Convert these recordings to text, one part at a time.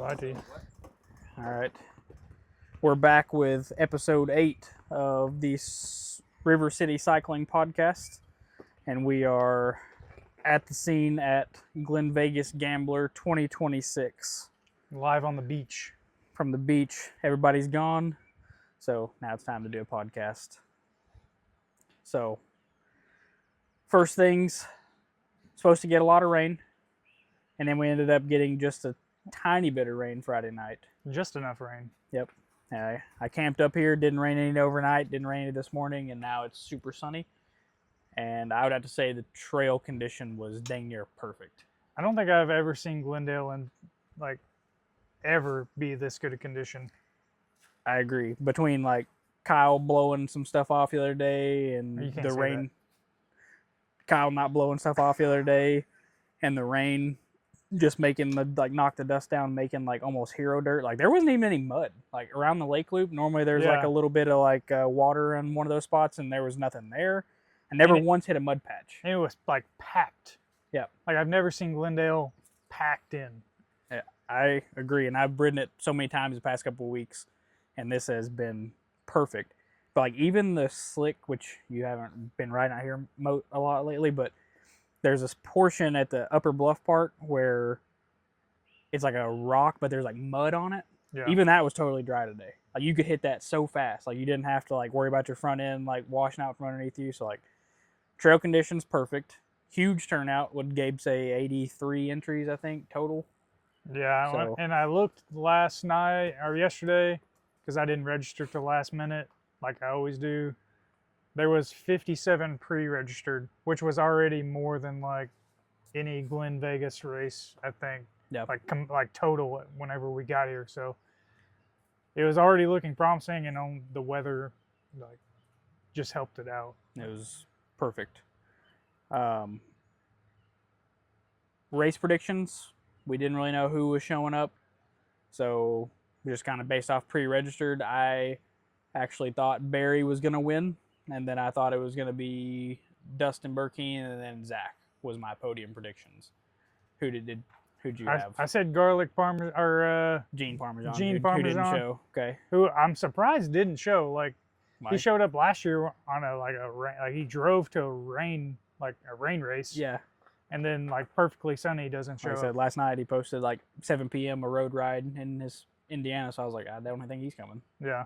Righty. All right. We're back with episode 8 of the River City Cycling Podcast. And we are at the scene at Glenvegas Gambler 2026. Live on the beach. From the beach, everybody's gone. So now it's time to do a podcast. So, first things, supposed to get a lot of rain. And then we ended up getting just a tiny bit of rain Friday night. Just enough rain. Yep. I camped up here, didn't rain any overnight, didn't rain any this morning, and now it's super sunny. And I would have to say the trail condition was dang near perfect. I don't think I've ever seen Glendale in, ever be this good a condition. I agree. Between, Kyle blowing some stuff off the other day and the rain. Kyle not blowing stuff off the other day and the rain just making knock the dust down, making almost hero dirt. There wasn't even any mud around the lake loop. Normally there's a little bit of water in one of those spots, and there was nothing there. I never once hit a mud patch. It was packed. Yeah. I've never seen Glendale packed in. Yeah, I agree, and I've ridden it so many times the past couple of weeks, and this has been perfect. But even the slick, which you haven't been riding out here a lot lately, but there's this portion at the upper bluff part where it's a rock, but there's mud on it. Yeah. Even that was totally dry today. You could hit that so fast. You didn't have to worry about your front end washing out from underneath you. So trail conditions perfect. Huge turnout. Would Gabe say 83 entries, I think, total? Yeah, and I looked last night or yesterday because I didn't register till last minute like I always do. There was 57 pre-registered, which was already more than any Glenvegas race, I think. Yeah. Total whenever we got here. So it was already looking promising, and on the weather, just helped it out. It was perfect. Race predictions. We didn't really know who was showing up, so just kind of based off pre-registered. I actually thought Barry was going to win. And then I thought it was going to be Dustin Burkeen, and then Zach was my podium predictions. Who'd you have? I said garlic parmesan or Gene Parmesan. Gene Who Parmesan. didn't show? Okay. Who I'm surprised didn't show. He showed up last year on he drove to a rain race. Yeah. And then perfectly sunny doesn't show. Like I said, last night he posted 7 p.m. a road ride in his Indiana, so I was I don't think he's coming. Yeah.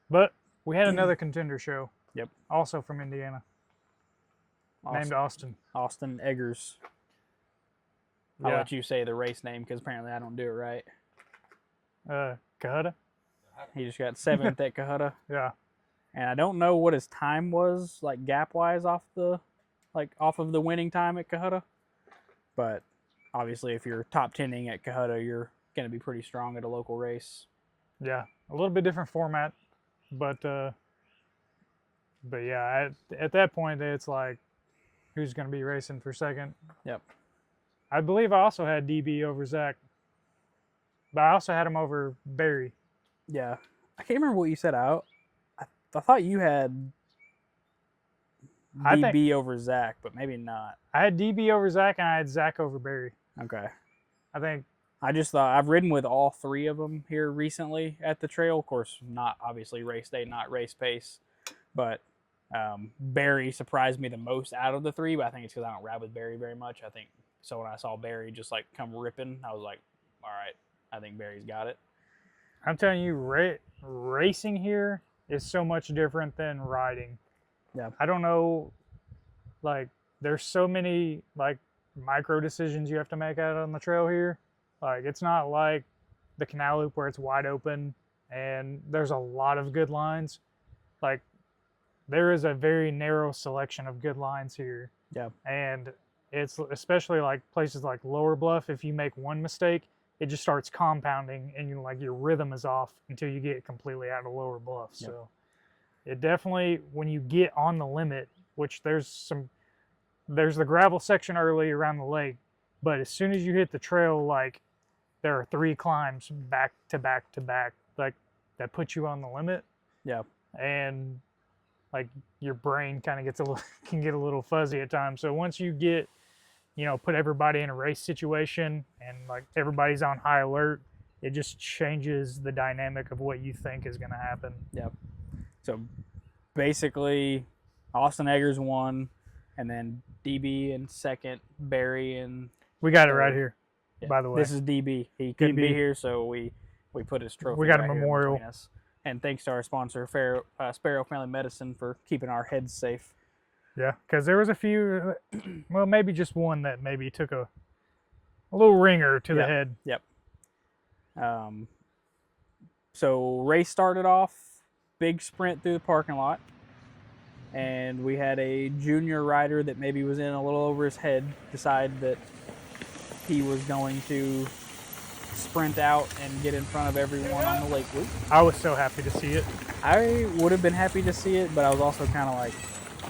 But we had another contender show. Yep. Also from Indiana. Named Austin. Austin Eggers. I'll let you say the race name because apparently I don't do it right. Cahutta. He just got 7th at Cahutta. Yeah. And I don't know what his time was, gap-wise off of the winning time at Cahutta. But obviously if you're top 10ing at Cahutta, you're going to be pretty strong at a local race. Yeah. A little bit different format, but yeah, at that point, it's who's going to be racing for second? Yep. I believe I also had DB over Zach, but I also had him over Barry. Yeah. I can't remember what you said out. I thought you had DB over Zach, but maybe not. I had DB over Zach, and I had Zach over Barry. Okay. I think. I just thought I've ridden with all 3 of them here recently at the trail. Of course, not obviously race day, not race pace, but Barry surprised me the most out of the 3, but I think it's because I don't ride with Barry very much. I think so. When I saw Barry just come ripping, I was all right, I think Barry's got it. I'm telling you, racing here is so much different than riding. Yeah. I don't know, there's so many micro decisions you have to make out on the trail here. It's not like the canal loop where it's wide open and there's a lot of good lines. There is a very narrow selection of good lines here. Yeah. And it's especially places like Lower Bluff. If you make one mistake, it just starts compounding and your rhythm is off until you get completely out of Lower Bluff. Yep. So it definitely, when you get on the limit, which there's the gravel section early around the lake, but as soon as you hit the trail, there are 3 climbs back to back to back, that put you on the limit. Yeah. And your brain kind of can get a little fuzzy at times. So once you get, put everybody in a race situation and everybody's on high alert, it just changes the dynamic of what you think is going to happen. Yep. So basically, Austin Eggers won, and then DB in second, Barry in We got it third. right here, Yeah. by the way. This is DB. He couldn't DB. be here, so we put his trophy. We got right a memorial. here between us. And thanks to our sponsor, Sparrow Family Medicine, for keeping our heads safe. Yeah, because there was a few, well, maybe just one that maybe took a little ringer to the head. Yep. So race started off, big sprint through the parking lot, and we had a junior rider that maybe was in a little over his head decide that he was going to sprint out and get in front of everyone on the lake loop. I was so happy to see it. I would have been happy to see it, but I was also kind of like,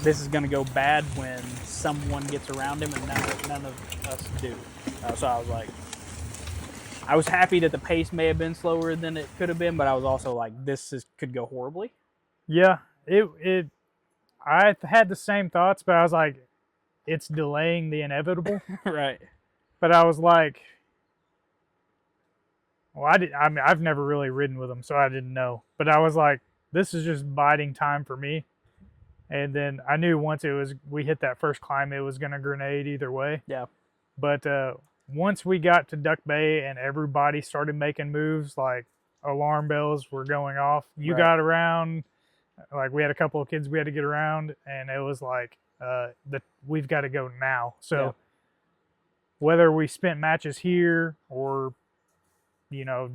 this is going to go bad when someone gets around him and none of us do. So I was like, I was happy that the pace may have been slower than it could have been, but I was also like, could go horribly. Yeah, I had the same thoughts, but I was like, it's delaying the inevitable. Right. But I was like, well, I mean, I've never really ridden with them, so I didn't know. But I was like, this is just biding time for me. And then I knew once we hit that first climb, it was going to grenade either way. Yeah. But once we got to Duck Bay and everybody started making moves, like alarm bells were going off, you got around, like we had a couple of kids we had to get around, and it was like, we've got to go now. So whether we spent matches here or,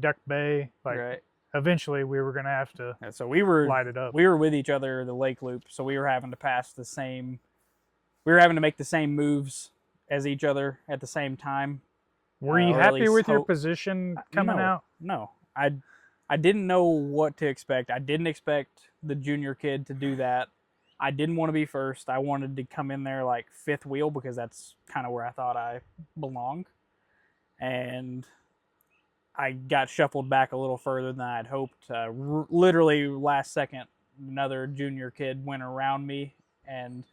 Duck Bay, like eventually we were going to have to light it up. We were with each other, the lake loop, so we were having to make the same moves as each other at the same time. Were you happy with your position coming out? No. I didn't know what to expect. I didn't expect the junior kid to do that. I didn't want to be first. I wanted to come in there like fifth wheel because that's kind of where I thought I belonged. And I got shuffled back a little further than I'd hoped. Literally last second, another junior kid went around me, and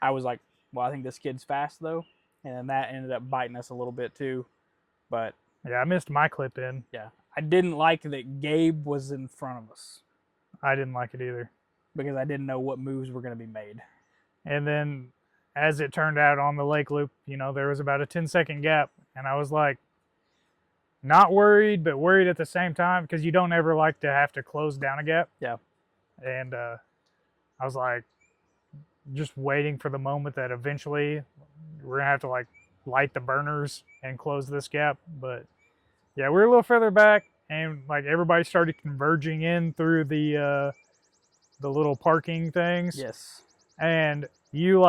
I was like, well, I think this kid's fast though. And that ended up biting us a little bit too. But yeah, I missed my clip in. Yeah. I didn't like that Gabe was in front of us. I didn't like it either. Because I didn't know what moves were going to be made. And then as it turned out on the lake loop, there was about a 10-second gap. And I was like, not worried, but worried at the same time, because you don't ever like to have to close down a gap. Yeah. And I was like, just waiting for the moment that eventually we're going to have to like light the burners and close this gap. But yeah, we're a little further back, and like everybody started converging in through the little parking things. Yes. And you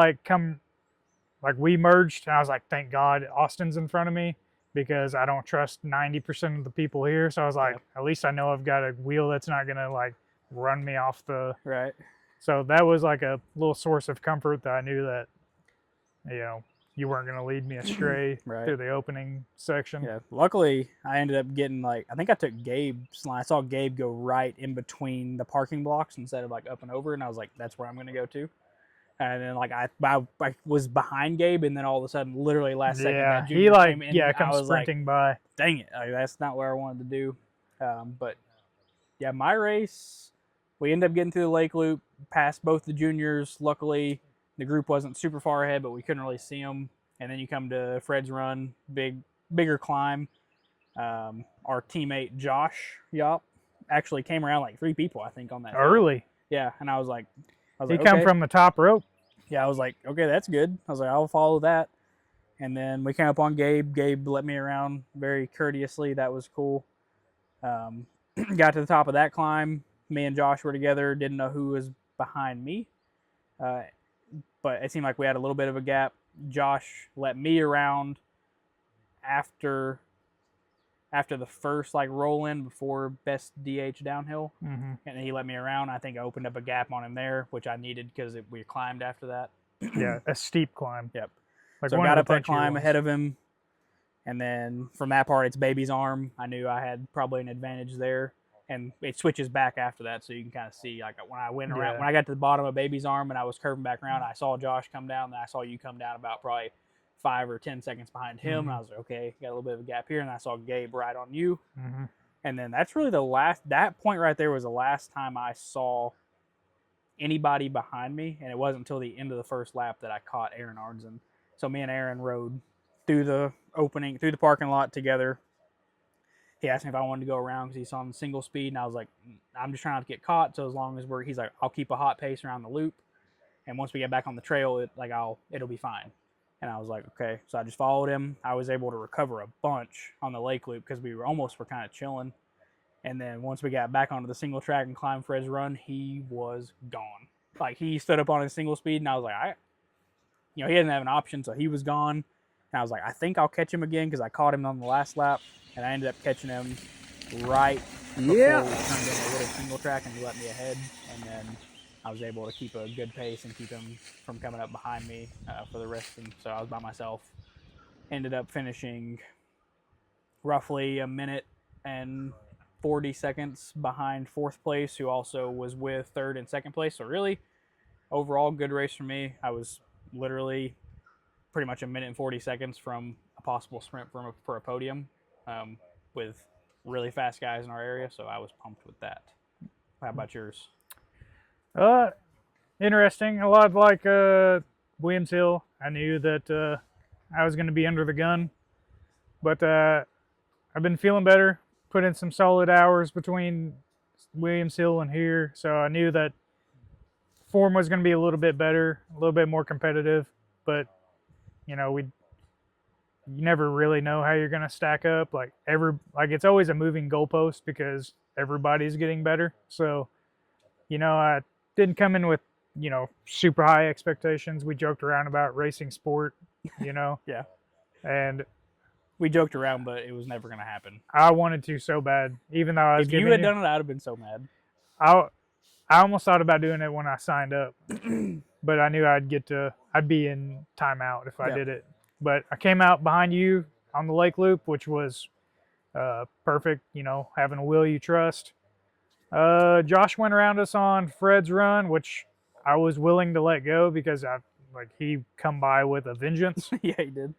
we merged, and I was like, thank God Austin's in front of me, because I don't trust 90% of the people here. So I was like, at least I know I've got a wheel that's not going to like run me off the... Right. So that was like a little source of comfort that I knew that, you weren't going to lead me astray through the opening section. Yeah. Luckily, I ended up getting I think I took Gabe's line. I saw Gabe go right in between the parking blocks instead of like up and over. And I was like, that's where I'm going to go to. And then I was behind Gabe, and then all of a sudden, literally last second, that junior came in, comes sprinting by. Dang it. That's not what I wanted to do. But yeah, my race, we ended up getting through the lake loop, past both the juniors. Luckily, the group wasn't super far ahead, but we couldn't really see them. And then you come to Fred's Run, bigger climb. Our teammate Josh Yop actually came around like 3 people, I think, on that. Early. Yeah, and I was like, he come from the top rope. Yeah, I was like, okay, that's good. I was like, I'll follow that. And then we came up on Gabe. Gabe let me around very courteously. That was cool. Got to the top of that climb. Me and Josh were together. Didn't know who was behind me. But it seemed like we had a little bit of a gap. Josh let me around after the first roll in before best DH downhill. Mm-hmm. And he let me around. I think I opened up a gap on him there, which I needed because we climbed after that. Yeah, a steep climb. Yep. Like so I got up that climb ahead of him. And then from that part, it's baby's arm. I knew I had probably an advantage there. And it switches back after that, so you can kind of see, when I went around, when I got to the bottom of baby's arm and I was curving back around, I saw Josh come down, and I saw you come down about probably 5 or 10 seconds behind him. Mm-hmm. And I was like, okay, got a little bit of a gap here, and I saw Gabe right on you. Mm-hmm. And then that's really that point right there was the last time I saw anybody behind me, and it wasn't until the end of the first lap that I caught Aaron Ardson. So me and Aaron rode through the parking lot together. He asked me if I wanted to go around because he's on single speed, and I was like, I'm just trying not to get caught. So as long as he's like, I'll keep a hot pace around the loop, and once we get back on the trail, it'll be fine. And I was like, okay. So I just followed him. I was able to recover a bunch on the lake loop because we were kind of chilling. And then once we got back onto the single track and climbed Fred's Run, he was gone. Like, he stood up on his single speed, and I was like, he didn't have an option, so he was gone. And I was like, I think I'll catch him again because I caught him on the last lap, and I ended up catching him right before we turned in a little single track, and he let me ahead. And then I was able to keep a good pace and keep him from coming up behind me for the rest. And so I was by myself. Ended up finishing roughly a minute and 40 seconds behind fourth place, who also was with third and second place. So really, overall, good race for me. I was literally pretty much a minute and 40 seconds from a possible sprint for a podium with really fast guys in our area. So I was pumped with that. How about yours? Interesting. A lot like Williams Hill. I knew that I was going to be under the gun, but I've been feeling better. Put in some solid hours between Williams Hill and here, so I knew that form was going to be a little bit better, a little bit more competitive. But you never really know how you're going to stack up. Like it's always a moving goalpost because everybody's getting better. So I didn't come in with super high expectations. We joked around about racing sport, Yeah. And we joked around, but it was never going to happen. I wanted to so bad, even though I was. If you had done it, I'd have been so mad. I almost thought about doing it when I signed up, but I knew I'd be in timeout if I did it. But I came out behind you on the lake loop, which was perfect. Having a wheel you trust. Josh went around us on Fred's Run, which I was willing to let go because he come by with a vengeance. Yeah, he did.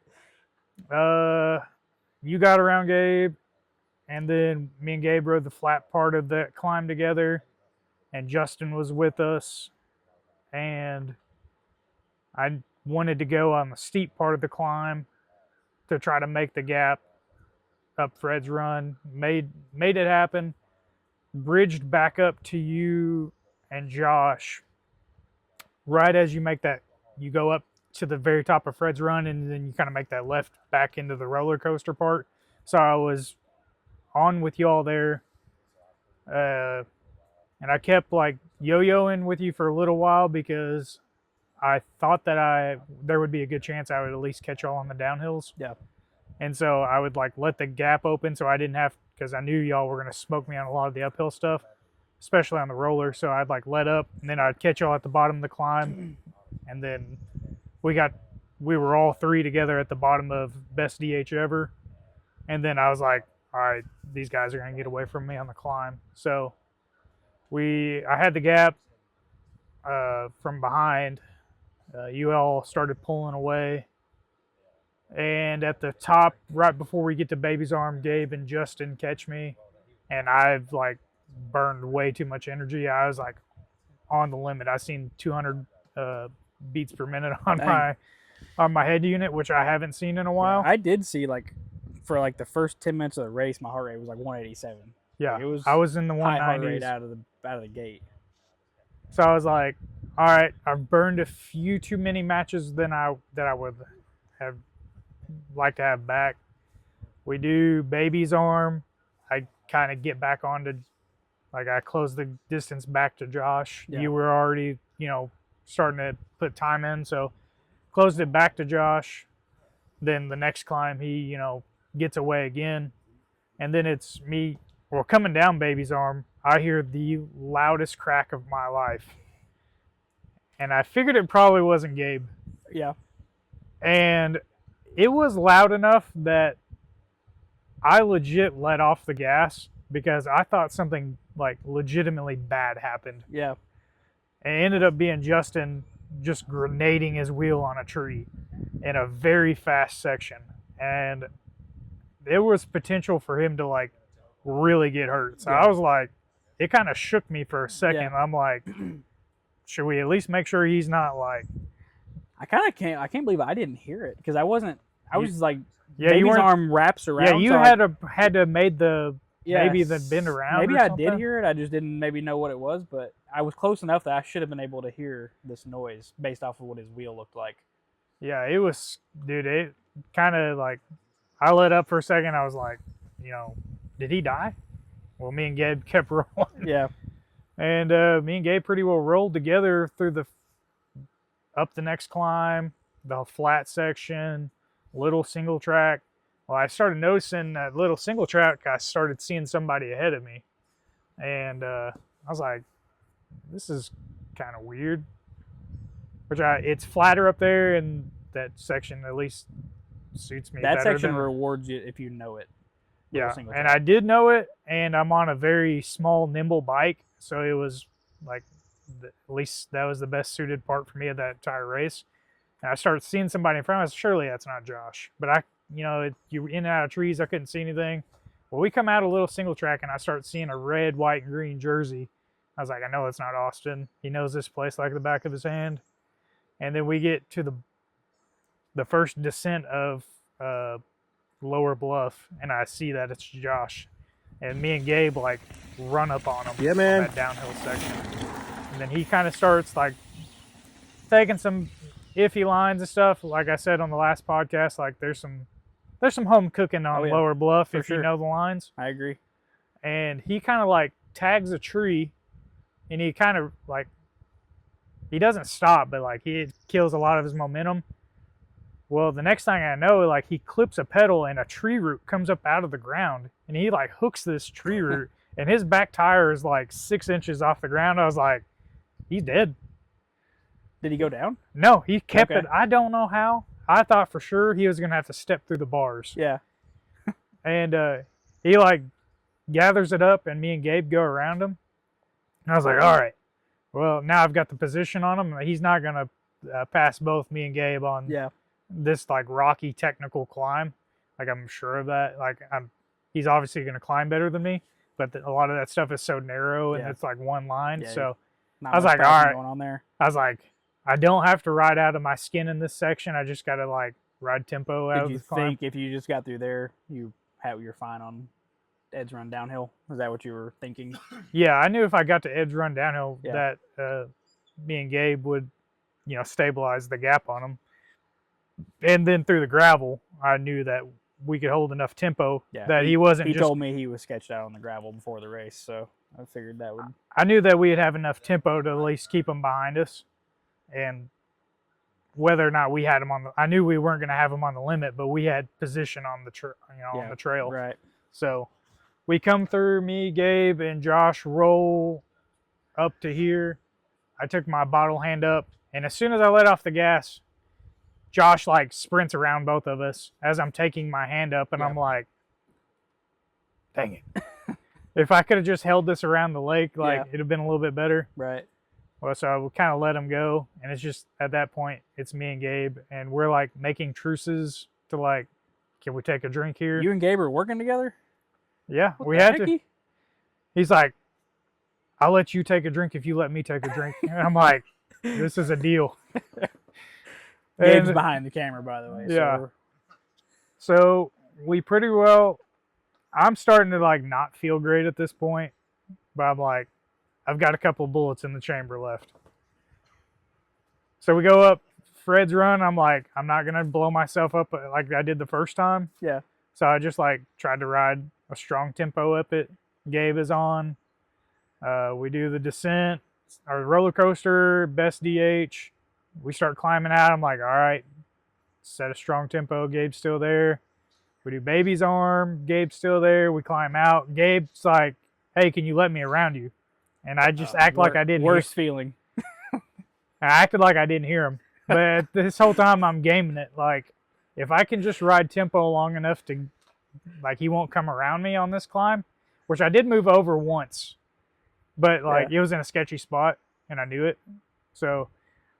You got around Gabe, and then me and Gabe rode the flat part of that climb together, and Justin was with us, and I wanted to go on the steep part of the climb to try to make the gap up Fred's Run. Made it happen. Bridged back up to you and Josh right as you make that, you go up to the very top of Fred's Run, and then you kind of make that left back into the roller coaster part. So I was on with y'all there, and I kept yo-yoing with you for a little while because I thought that there would be a good chance I would at least catch y'all on the downhills. Yeah. And so I would let the gap open so I didn't have, because I knew y'all were going to smoke me on a lot of the uphill stuff, especially on the roller. So I'd let up, and then I'd catch y'all at the bottom of the climb, and then we were all three together at the bottom of best DH ever. And then I was like, all right, these guys are going to get away from me on the climb. So I had the gap from behind. You all started pulling away. And at the top, right before we get to Baby's Arm, Gabe and Justin catch me. And I've burned way too much energy. I was on the limit. I seen 200 beats per minute on my head unit, which I haven't seen in a while. I did see for the first 10 minutes of the race, my heart rate was 187. Yeah, I was in the 190s. High heart rate out of the gate. So I was like, all right, I've burned a few too many matches that I would have liked to have back. We do Baby's Arm. I kind of get back onto, I closed the distance back to Josh. Yeah. You were already, starting to put time in, so closed it back to Josh. Then the next climb, he, gets away again. And then it's me, coming down Baby's Arm, I hear the loudest crack of my life. And I figured it probably wasn't Gabe. Yeah. And it was loud enough that I legit let off the gas because I thought something legitimately bad happened. Yeah. And it ended up being Justin just grenading his wheel on a tree in a very fast section. And there was potential for him to really get hurt. So Yeah. I was like, it kind of shook me for a second. Yeah. I'm like, should we at least make sure he's not like? I can't believe I didn't hear it because I was like, Yeah, baby's you weren't. arm wraps around. Yeah, you so had to made the maybe the yes, bend around. Maybe or I something. did hear it. I just didn't maybe know what it was, but I was close enough that I should have been able to hear this noise based off of what his wheel looked like. Yeah, it was, dude. It kind of like, I let up for a second. I was like, did he die? Well, me and Gabe kept rolling. Yeah. And me and Gabe pretty well rolled together through up the next climb, the flat section, little single track. Well, I started noticing that little single track, I started seeing somebody ahead of me. And I was like, this is kind of weird. It's flatter up there, and that section at least suits me That better section than, rewards you if you know it. Yeah, and I did know it, and I'm on a very small, nimble bike, so it was like, at least that was the best suited part for me of that entire race. And I started seeing somebody in front of us. Surely that's not Josh, but you were in and out of trees. I couldn't see anything. Well, we come out a little single track, and I start seeing a red, white, and green jersey. I was like, I know it's not Austin. He knows this place like the back of his hand. And then we get to the first descent of Lower Bluff, and I see that it's Josh. And me and Gabe like run up on him. Yeah, man. On that downhill section. And then he kind of starts like taking some iffy lines and stuff. Like I said on the last podcast, like there's some home cooking on Lower Bluff if you know the lines. I agree. And he kind of like tags a tree, and he kind of like, he doesn't stop, but like he kills a lot of his momentum. Well, the next thing I know, like he clips a pedal and a tree root comes up out of the ground, and he like hooks this tree root, and his back tire is like 6 inches off the ground. I was like, he's dead. Did he go down? No, he kept it. I don't know how. I thought for sure he was going to have to step through the bars. Yeah. And he like gathers it up, and me and Gabe go around him. And I was like, all right, well, now I've got the position on him. He's not going to pass both me and Gabe on this like rocky technical climb. Like I'm sure of that. Like he's obviously going to climb better than me, but a lot of that stuff is so narrow and it's like one line. Yeah, so I was like, all right, going on there. I was like, I don't have to ride out of my skin in this section. I just got to like ride tempo out of the climb. Did you think if you just got through there, you're fine on Ed's Run downhill? Was that what you were thinking? Yeah, I knew if I got to Ed's Run downhill that me and Gabe would, stabilize the gap on him. And then through the gravel, I knew that we could hold enough tempo that he wasn't. He told me he was sketched out on the gravel before the race, so I figured that would. I knew that we'd have enough tempo to at least keep him behind us, and whether or not we had him I knew we weren't going to have him on the limit, but we had position on the on the trail. Right. So we come through. Me, Gabe, and Josh roll up to here. I took my bottle hand up, and as soon as I let off the gas, Josh like sprints around both of us as I'm taking my hand up, and I'm like, dang it. If I could have just held this around the lake, it'd have been a little bit better. Right. Well, so I would kind of let him go, and it's just at that point, it's me and Gabe, and we're like making truces to like, can we take a drink here? You and Gabe are working together? Yeah, what we had to. He's like, I'll let you take a drink if you let me take a drink. And I'm like, this is a deal. Gabe's behind the camera, by the way. Yeah. So we pretty well, I'm starting to like not feel great at this point, but I'm like, I've got a couple of bullets in the chamber left. So we go up Fred's Run. I'm like, I'm not going to blow myself up like I did the first time. Yeah. So I just like tried to ride a strong tempo up it. Gabe is on. We do the descent, our roller coaster, best DH. We start climbing out. I'm like, all right, set a strong tempo. Gabe's still there. We do baby's arm. Gabe's still there. We climb out. Gabe's like, hey, can you let me around you? And I just act like I didn't. Worst feeling. I acted like I didn't hear him. But this whole time I'm gaming it. Like, if I can just ride tempo long enough to, like, he won't come around me on this climb, which I did move over once. But, like, it was in a sketchy spot, and I knew it. So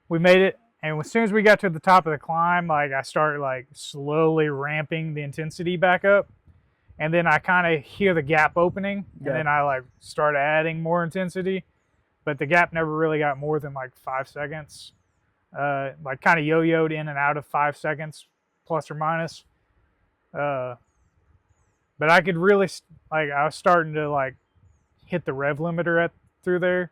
we made it. And as soon as we got to the top of the climb, like, I started, like, slowly ramping the intensity back up. and then I kind of hear the gap opening, and Yeah. then I like start adding more intensity, but the gap never really got more than like 5 seconds. Like kind of yo-yoed in and out of 5 seconds, plus or minus. But I could really like I was starting to like hit the rev limiter through there,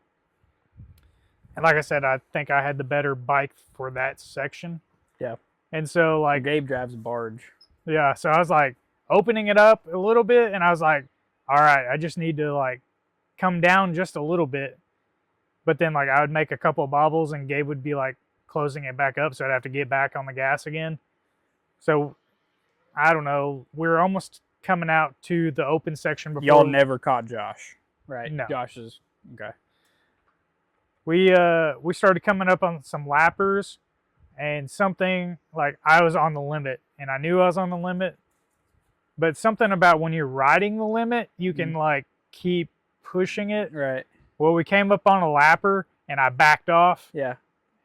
and like I said, I think I had the better bike for that section. Yeah. And so like Gabe drives a barge. Yeah, so I was like opening it up a little bit, and I was like, all right, I just need to like come down just a little bit. But then like I would make a couple of bobbles, and Gabe would be like closing it back up, so I'd have to get back on the gas again. So I don't know, we're almost coming out to the open section before. Y'all never caught Josh, right? No. Josh is okay. We started coming up on some lappers, and something like I was on the limit, and I knew I was on the limit, but something about when you're riding the limit, you can like keep pushing it. Right. Well, we came up on a lapper, and I backed off. Yeah.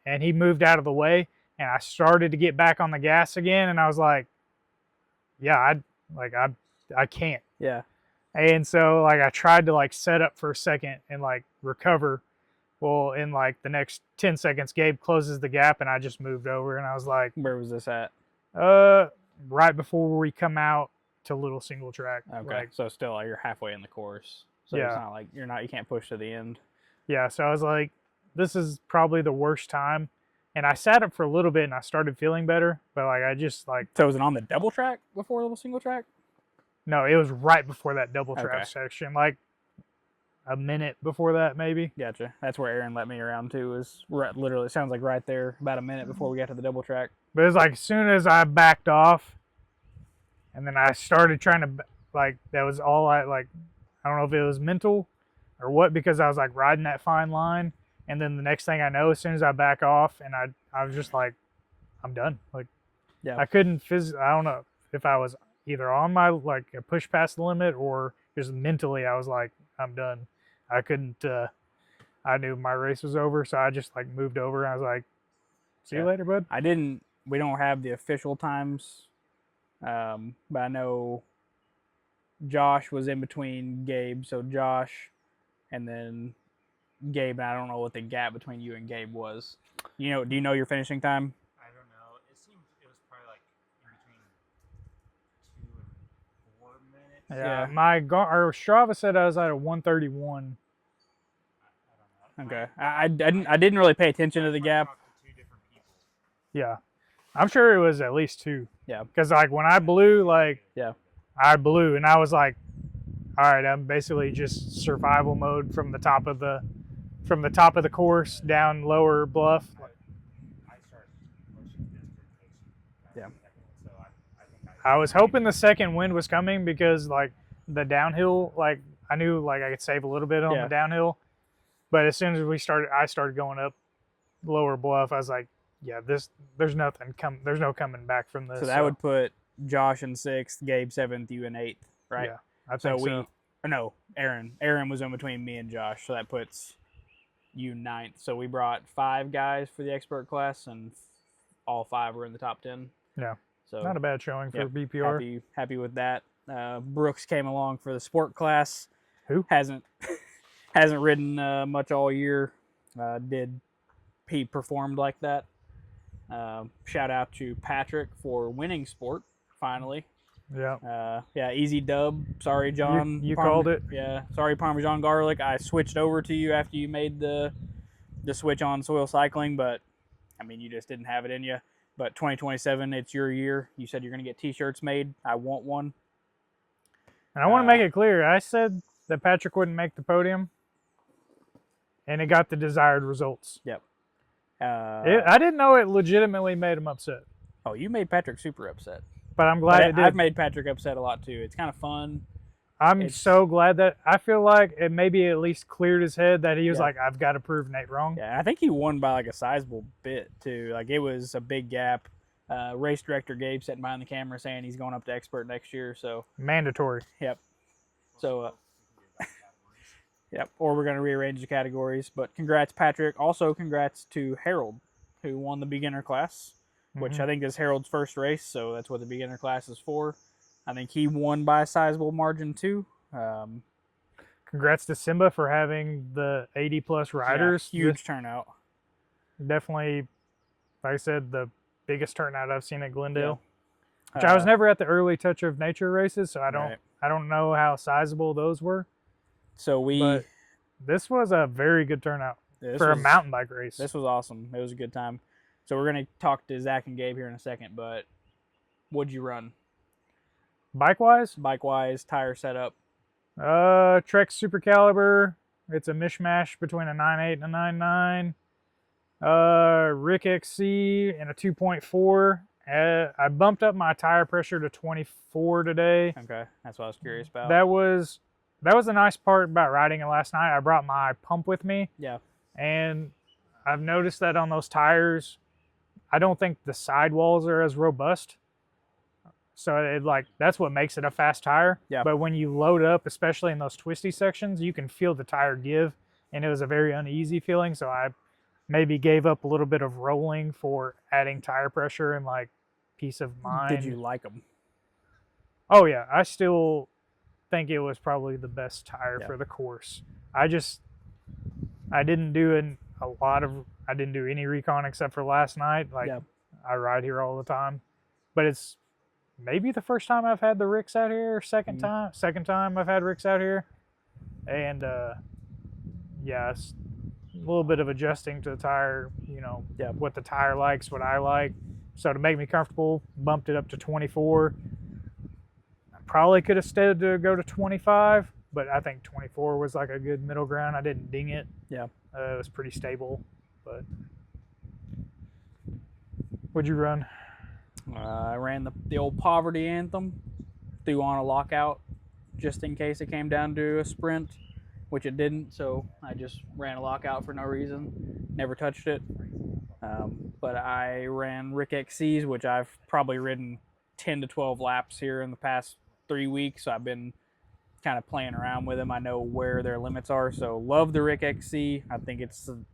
And he moved out of the way, and I started to get back on the gas again, and I was like, yeah, I can't. Yeah. And so like I tried to like set up for a second and like recover. Well, in like the next 10 seconds, Gabe closes the gap, and I just moved over, and I was like, where was this at? Right before we come out to Little Single Track. Okay. Like, so still like, you're halfway in the course. So Yeah. it's not like you can't push to the end. yeah, so I was like, this is probably the worst time. And I sat up for a little bit, and I started feeling better, but like I just like, So was it on the double track before Little Single Track? no, it was right before that double track Okay. section, like a minute before that maybe. Gotcha. That's where Aaron let me around too. Is literally, it sounds like right there, about a minute before we got to the double track. But it's like as soon as I backed off, and then I started trying to like, that was all I like. I don't know if it was mental or what, because I was like riding that fine line, and then the next thing I know, as soon as I back off, and I was just like, I'm done. Like, Yeah. I couldn't I don't know if I was either on my like a push past the limit, or just mentally I was like, I'm done. I couldn't. I knew my race was over, so I just like moved over. And I was like, see you later, bud. We don't have the official times, but I know Josh was in between Gabe. So Josh, and then Gabe, and I don't know what the gap between you and Gabe was. Do you know your finishing time? I don't know. It was probably like in between 2 and 4 minutes. Yeah, Yeah. our Strava said I was at a 131. I don't know. Okay, I didn't really pay attention to the gap. Talked to 2 different people. Yeah, I'm sure it was at least 2. Yeah. Because like when I blew, like Yeah. I blew, and I was like, all right, I'm basically just survival mode from the top of the course down lower bluff. I started pushing this Yeah. So I think I was hoping the second wind was coming, because like the downhill, like I knew like I could save a little bit on Yeah. the downhill, but as soon as I started going up lower bluff, I was like, yeah, there's no coming back from this. So that would put Josh in 6th, Gabe 7th, you in 8th, right? Yeah, I think so. No, Aaron was in between me and Josh, so that puts you 9th. So we brought 5 guys for the expert class, and all 5 were in the top 10. Yeah. So Not a bad showing for Yep. BPR. happy with that. Brooks came along for the sport class. Who? Hasn't ridden much all year. He performed like that. Shout out to Patrick for winning sport finally. Yeah. Easy dub. Sorry, John. You called it. Yeah, sorry, Parmesan garlic. I switched over to you after you made the switch on soil cycling, but I mean, you just didn't have it in you. But 2027, it's your year. You said you're going to get T-shirts made. I want one. And I want to make it clear, I said that Patrick wouldn't make the podium, and it got the desired results. Yep. I didn't know it legitimately made him upset, Oh, you made Patrick super upset. but I'm glad it did. I've made Patrick upset a lot too. It's kind of fun. I'm it's- so glad that I feel like it maybe at least cleared his head that he was Yeah. like, I've got to prove Nate wrong. Yeah, I think he won by like a sizable bit too. Like, it was a big gap. Race director Gabe sitting behind the camera saying he's going up to expert next year. So Mandatory. yep. So yep. Or we're gonna rearrange the categories. But congrats, Patrick. Also congrats to Harold, who won the beginner class, which Mhm. I think is Harold's first race. So that's what the beginner class is for. I think he won by a sizable margin too. Congrats to Simba for having the 80+ riders. Yeah, huge turnout. Definitely, like I said, the biggest turnout I've seen at Glendale. Yeah. Which I was never at the early Touch of Nature races, so I Right. don't know how sizable those were. So But this was a very good turnout for a mountain bike race. This was awesome. It was a good time. So we're gonna talk to Zach and Gabe here in a second. But what'd you run? Bike-wise? Bike-wise, tire setup. Trek Super Caliber. It's a mishmash between a 9.8 and a 9.9. Rcc and a 2.4. I bumped up my tire pressure to 24 today. Okay, that's what I was curious about. That was the nice part about riding it last night. I brought my pump with me. Yeah. And I've noticed that on those tires, I don't think the sidewalls are as robust. So that's what makes it a fast tire. Yeah. But when you load up, especially in those twisty sections, you can feel the tire give, and it was a very uneasy feeling. So I maybe gave up a little bit of rolling for adding tire pressure and peace of mind. Did you like them? Oh yeah, I still think it was probably the best tire for the course. I didn't do I didn't do any recon except for last night. I ride here all the time, but it's maybe the first time I've had the Ricks out here. Second time I've had Ricks out here, and it's a little bit of adjusting to the tire. What the tire likes, what I like. So to make me comfortable, bumped it up to 24. I probably could have stayed to go to 25, but I think 24 was a good middle ground. I didn't ding it. Yeah. It was pretty stable. But what'd you run? I ran the old poverty anthem, threw on a lockout just in case it came down to a sprint, which it didn't. So I just ran a lockout for no reason. Never touched it. But I ran Rccs, which I've probably ridden 10 to 12 laps here in the past 3 weeks. So I've been kind of playing around with them. I know where their limits are. So love the Rcc. I think it's an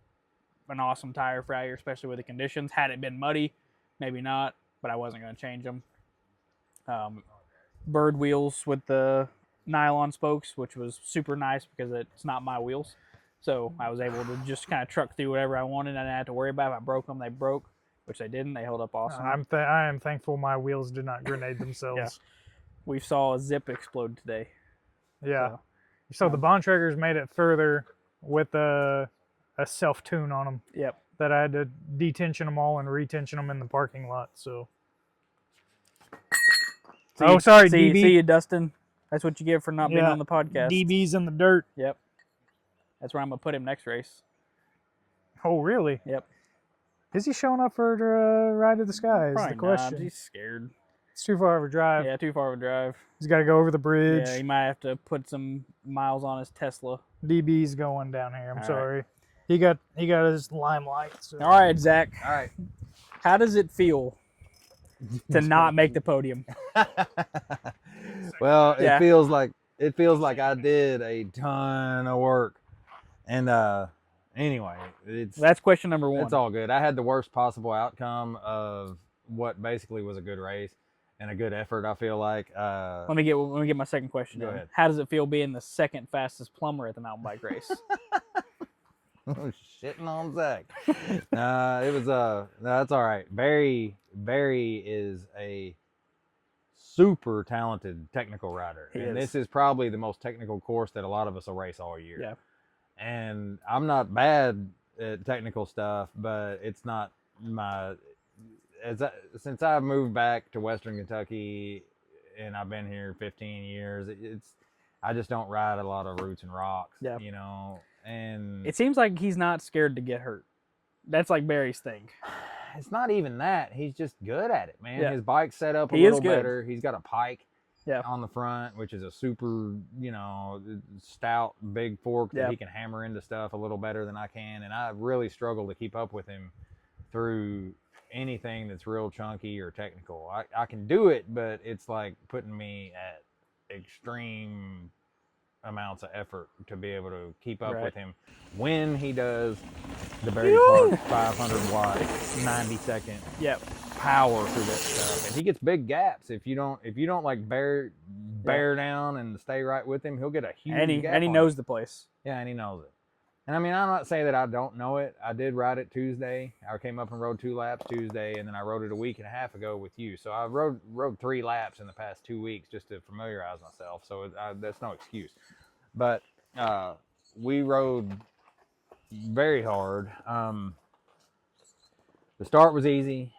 awesome tire for out here, especially with the conditions. Had it been muddy, maybe not, but I wasn't going to change them. Bird wheels with the nylon spokes, which was super nice because it's not my wheels. So I was able to just kind of truck through whatever I wanted. I didn't have to worry about it. If I broke them, they broke, which they didn't. They held up awesome. I am thankful my wheels did not grenade themselves. Yeah. We saw a zip explode today. Yeah. So the Bontraggers made it further with a self-tune on them. Yep. That I had to detension them all and retension them in the parking lot. So. Sorry, DB. See you, Dustin. That's what you get for not being on the podcast. DB's in the dirt. Yep. That's where I'm going to put him next race. Oh, really? Yep. Is he showing up for Ride to the Sky is Probably the question. Not. He's scared. It's too far of a drive. Yeah, too far of a drive. He's got to go over the bridge. Yeah, he might have to put some miles on his Tesla. DB's going down here. I'm sorry. He got his limelight. So. All right, Zach. All right. How does it feel to not make the podium? Well, it feels like I did a ton of work. And anyway, that's question number one. It's all good. I had the worst possible outcome of what basically was a good race and a good effort, I feel like. Let me get my second question. Go ahead. How does it feel being the second fastest plumber at the mountain bike race? Shitting on Zach. It was no, that's all right. Barry is a super talented technical rider. This is probably the most technical course that a lot of us will race all year. Yeah. And I'm not bad at technical stuff, but it's not since I've moved back to Western Kentucky and I've been here 15 years, I just don't ride a lot of roots and rocks, and it seems like he's not scared to get hurt. That's like Barry's thing. It's not even that. He's just good at it, man. Yeah. His bike's set up a He is little good. better. He's got a pike on the front, which is a super, stout, big fork that he can hammer into stuff a little better than I can. And I really struggle to keep up with him through anything that's real chunky or technical. I can do it, but it's like putting me at extreme amounts of effort to be able to keep up with him when he does the Barry Park 500 watt 90-second power through that stuff, and he gets big gaps. If you don't like bear down and stay right with him, he'll get a huge gap. And he knows the place. Yeah, and he knows it. And I mean, I'm not saying that I don't know it. I did ride it Tuesday. I came up and rode 2 laps Tuesday, and then I rode it a week and a half ago with you. So I rode 3 laps in the past 2 weeks just to familiarize myself. So that's no excuse. But we rode very hard. The start was easy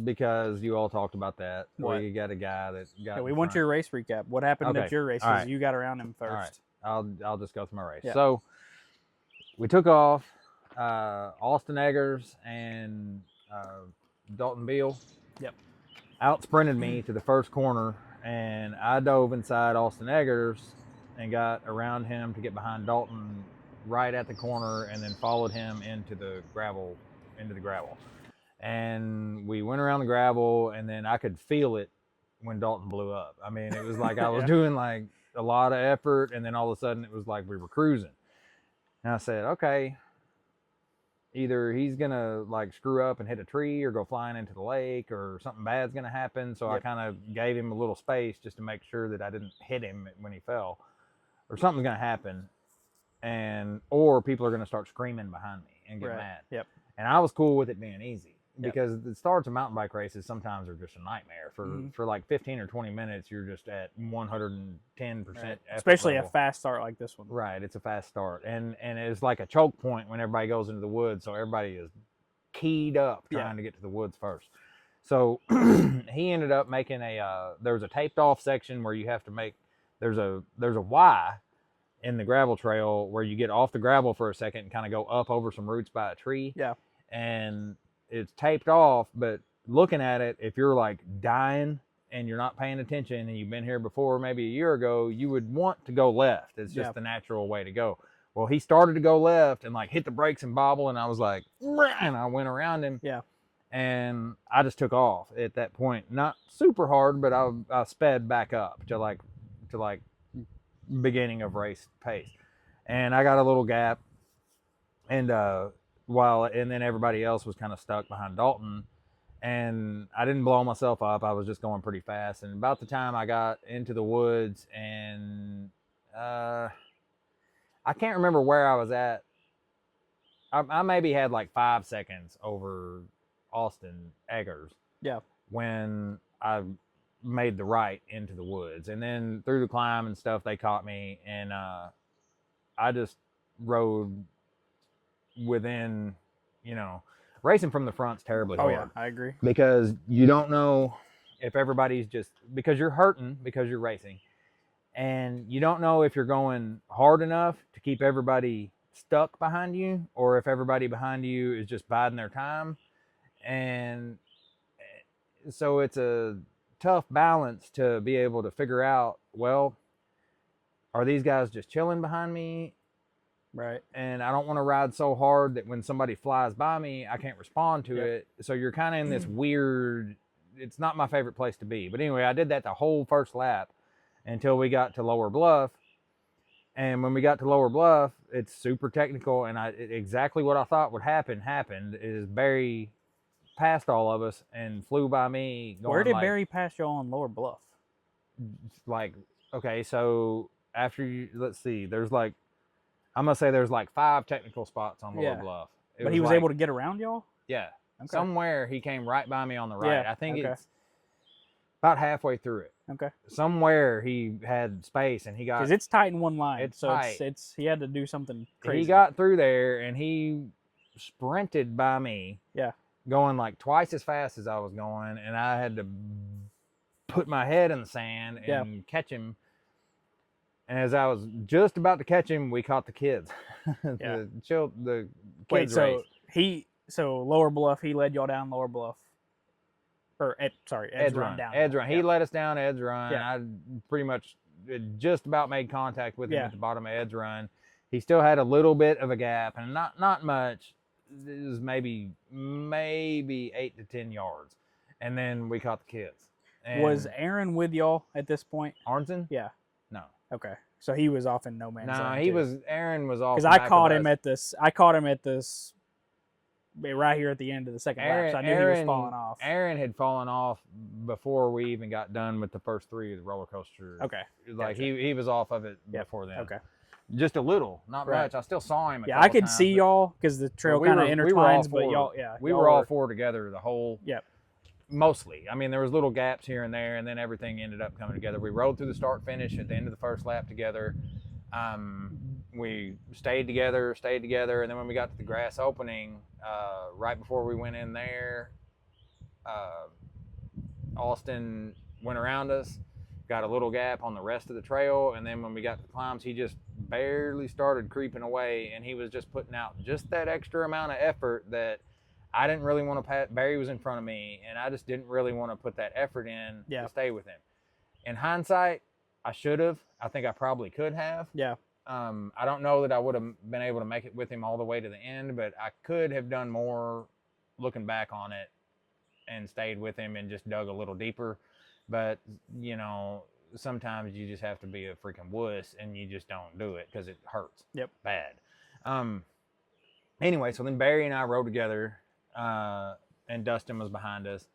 because you all talked about that. What? We got a guy that got. Yeah, we want your race recap. What happened at your races? Right. You got around him first. All right. I'll just go through my race. Yeah. So we took off. Austin Eggers and Dalton Beal. Yep. Out sprinted me to the first corner, and I dove inside Austin Eggers and got around him to get behind Dalton right at the corner, and then followed him into the gravel. And we went around the gravel, and then I could feel it when Dalton blew up. I mean, it was like I was doing like a lot of effort, and then all of a sudden it was like we were cruising. And I said, okay, either he's gonna like screw up and hit a tree or go flying into the lake, or something bad's gonna happen. So I kind of gave him a little space just to make sure that I didn't hit him when he fell, or something's gonna happen, or people are gonna start screaming behind me and get mad. Yep. And I was cool with it being easy, because the starts of mountain bike races sometimes are just a nightmare. For like 15 or 20 minutes, you're just at 110%. Right. Especially level. A fast start like this one. Right, it's a fast start. And it's like a choke point when everybody goes into the woods, so everybody is keyed up trying to get to the woods first. So he ended up making there was a taped off section where you have to make, there's a Y in the gravel trail where you get off the gravel for a second and kind of go up over some roots by a tree. Yeah. And it's taped off, but looking at it, if you're like dying and you're not paying attention and you've been here before, maybe a year ago, you would want to go left. It's just the natural way to go. Well, he started to go left and like hit the brakes and bobble, and I was like, and I went around him. Yeah. And I just took off at that point. Not super hard, but I sped back up to like beginning of race pace. And I got a little gap, and then everybody else was kind of stuck behind Dalton, and I didn't blow myself up. I was just going pretty fast. And about the time I got into the woods, and I can't remember where I was at. I maybe had like 5 seconds over Austin Eggers. Yeah. When I made the right into the woods, and then through the climb and stuff, they caught me, and I just rode within, racing from the front's terribly hard. Oh yeah, I agree. Because you don't know if everybody's because you're hurting because you're racing, and you don't know if you're going hard enough to keep everybody stuck behind you, or if everybody behind you is just biding their time. And so it's a tough balance to be able to figure out, well, are these guys just chilling behind me? Right. And I don't want to ride so hard that when somebody flies by me, I can't respond to it. So you're kind of in this weird, it's not my favorite place to be. But anyway, I did that the whole first lap until we got to Lower Bluff. And when we got to Lower Bluff, it's super technical. And exactly what I thought would happened is Barry passed all of us and flew by me. Where did Barry pass y'all on Lower Bluff? Okay, so after you, let's see, there's like, I'm going to say there's like 5 technical spots on Lower Bluff. But he was able to get around y'all? Yeah. Okay. Somewhere he came right by me on the right. Yeah, I think it's about halfway through it. Okay. Somewhere he had space, and he got... Because it's tight in one line. It's so tight. It's he had to do something crazy. He got through there, and he sprinted by me. Yeah. Going like twice as fast as I was going, and I had to put my head in the sand and catch him. And as I was just about to catch him, we caught the kids. The kids race. So Lower Bluff, he led y'all down Lower Bluff. Edge Run down. Edge Run. He led us down Edge Run. Yeah. I pretty much just about made contact with him at the bottom of Edge Run. He still had a little bit of a gap, and not much. It was maybe 8 to 10 yards. And then we caught the kids. And was Aaron with y'all at this point? Arnson? Yeah. No. Okay. So he was off in no man's land. No, Aaron was off. Because I caught him at this right here at the end of the second lap, so I knew he was falling off. Aaron had fallen off before we even got done with the first 3 of the roller coaster. Okay. Like Gotcha. he was off of it before then. Okay. Just a little, not Right. much. I still saw him. I could see y'all because the trail kind of intertwines, but y'all, we were all 4 together the whole. Yep. Mostly. I mean, there was little gaps here and there, and then everything ended up coming together. We rode through the start finish at the end of the first lap together. We stayed together, and then when we got to the grass opening, right before we went in there, Austin went around us, got a little gap on the rest of the trail, and then when we got to the climbs, he just barely started creeping away, and he was just putting out just that extra amount of effort that I didn't really want to pass. Barry was in front of me, and I just didn't really want to put that effort in to stay with him. In hindsight, I should have. I think I probably could have. Yeah. I don't know that I would have been able to make it with him all the way to the end, but I could have done more looking back on it and stayed with him and just dug a little deeper. But, you know, sometimes you just have to be a freaking wuss and you just don't do it because it hurts. Yep. Bad. Anyway, so then Barry and I rode together, and Dustin was behind us.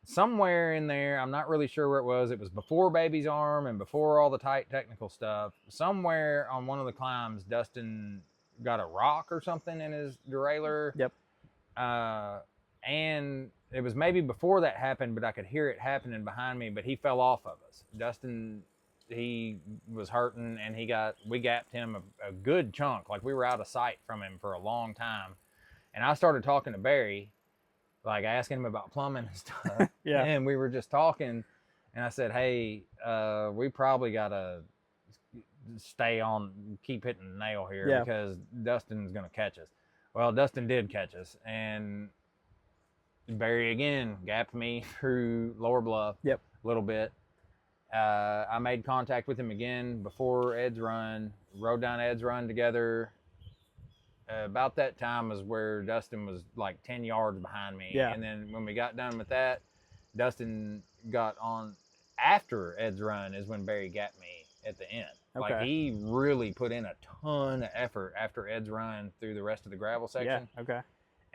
Somewhere in there, I'm not really sure where it was before Baby's arm and before all the tight technical stuff. Somewhere on one of the climbs, Dustin got a rock or something in his derailleur. Yep. And it was maybe before that happened, but I could hear it happening behind me, but he fell off of us. Dustin, he was hurting, and we gapped him a good chunk. Like, we were out of sight from him for a long time. And I started talking to Barry, like asking him about plumbing and stuff. Yeah. And we were just talking, and I said, hey, we probably got to keep hitting the nail here because Dustin's going to catch us. Well, Dustin did catch us, and Barry again gapped me through Lower Bluff a little bit. I made contact with him again before Ed's run, rode down Ed's run together. About that time was where Dustin was like 10 yards behind me. Yeah. And then when we got done with that, Dustin got on after Ed's run is when Barry gapped me at the end. Okay. Like, he really put in a ton of effort after Ed's run through the rest of the gravel section. Yeah. Okay.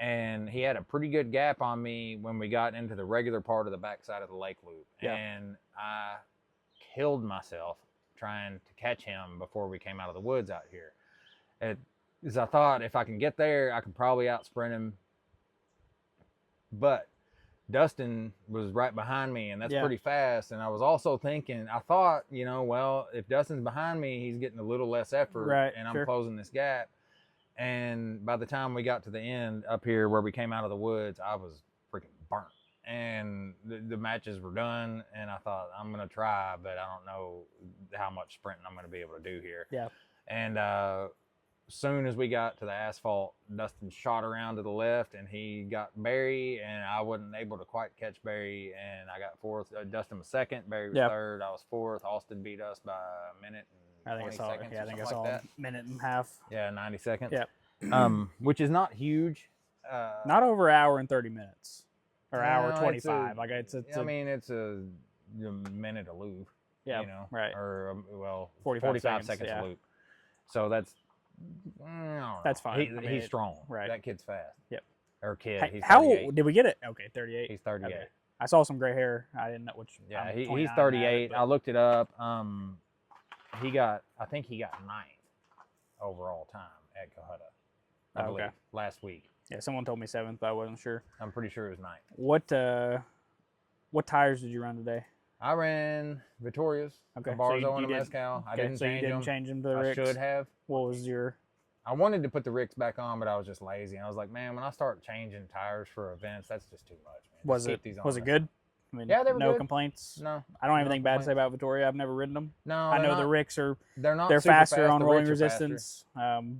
And he had a pretty good gap on me when we got into the regular part of the backside of the lake loop. Yeah. And I killed myself trying to catch him before we came out of the woods out here. Because I thought if I can get there, I can probably out-sprint him. But Dustin was right behind me, and that's pretty fast. And I was also thinking, I thought, you know, well, if Dustin's behind me, he's getting a little less effort, and I'm closing this gap. And by the time we got to the end up here where we came out of the woods, I was freaking burnt. And the matches were done, and I thought, I'm going to try, but I don't know how much sprinting I'm going to be able to do here. Yeah. And soon as we got to the asphalt, Dustin shot around to the left, and he got Barry, and I wasn't able to quite catch Barry, and I got fourth. Dustin was second, Barry was third, I was fourth. Austin beat us by a minute and 20 seconds. I think I saw a minute and a half. Yeah, 90 seconds. Yeah. Which is not huge. Not over an hour and 30 minutes. Or hour 25. It's a minute a loop. Yeah, you know, right. Or 45 seconds a loop. So that's fine. He's strong. Right. That kid's fast. Yep. Or kid. Hey, he's how 38. old did we get it? Okay, 38. He's 38. Okay. I saw some gray hair. I didn't know which. Yeah, he's 38. I looked it up. I think he got 9th overall time at Cohutta. I believe, last week. Yeah, someone told me 7th, but I wasn't sure. I'm pretty sure it was 9th. What tires did you run today? I ran Vittoria's, a Barzo and a Mezcal. I didn't change them to the Ricks. I should have. What was your? I wanted to put the Ricks back on, but I was just lazy. I was like, man, when I start changing tires for events, that's just too much, man. Was it good? I mean, yeah, they were no good. complaints. No, I don't have anything bad to say about Vittoria. I've never ridden them. No, I know the Ricks are. They're faster fast. on The rolling Ricks are resistance,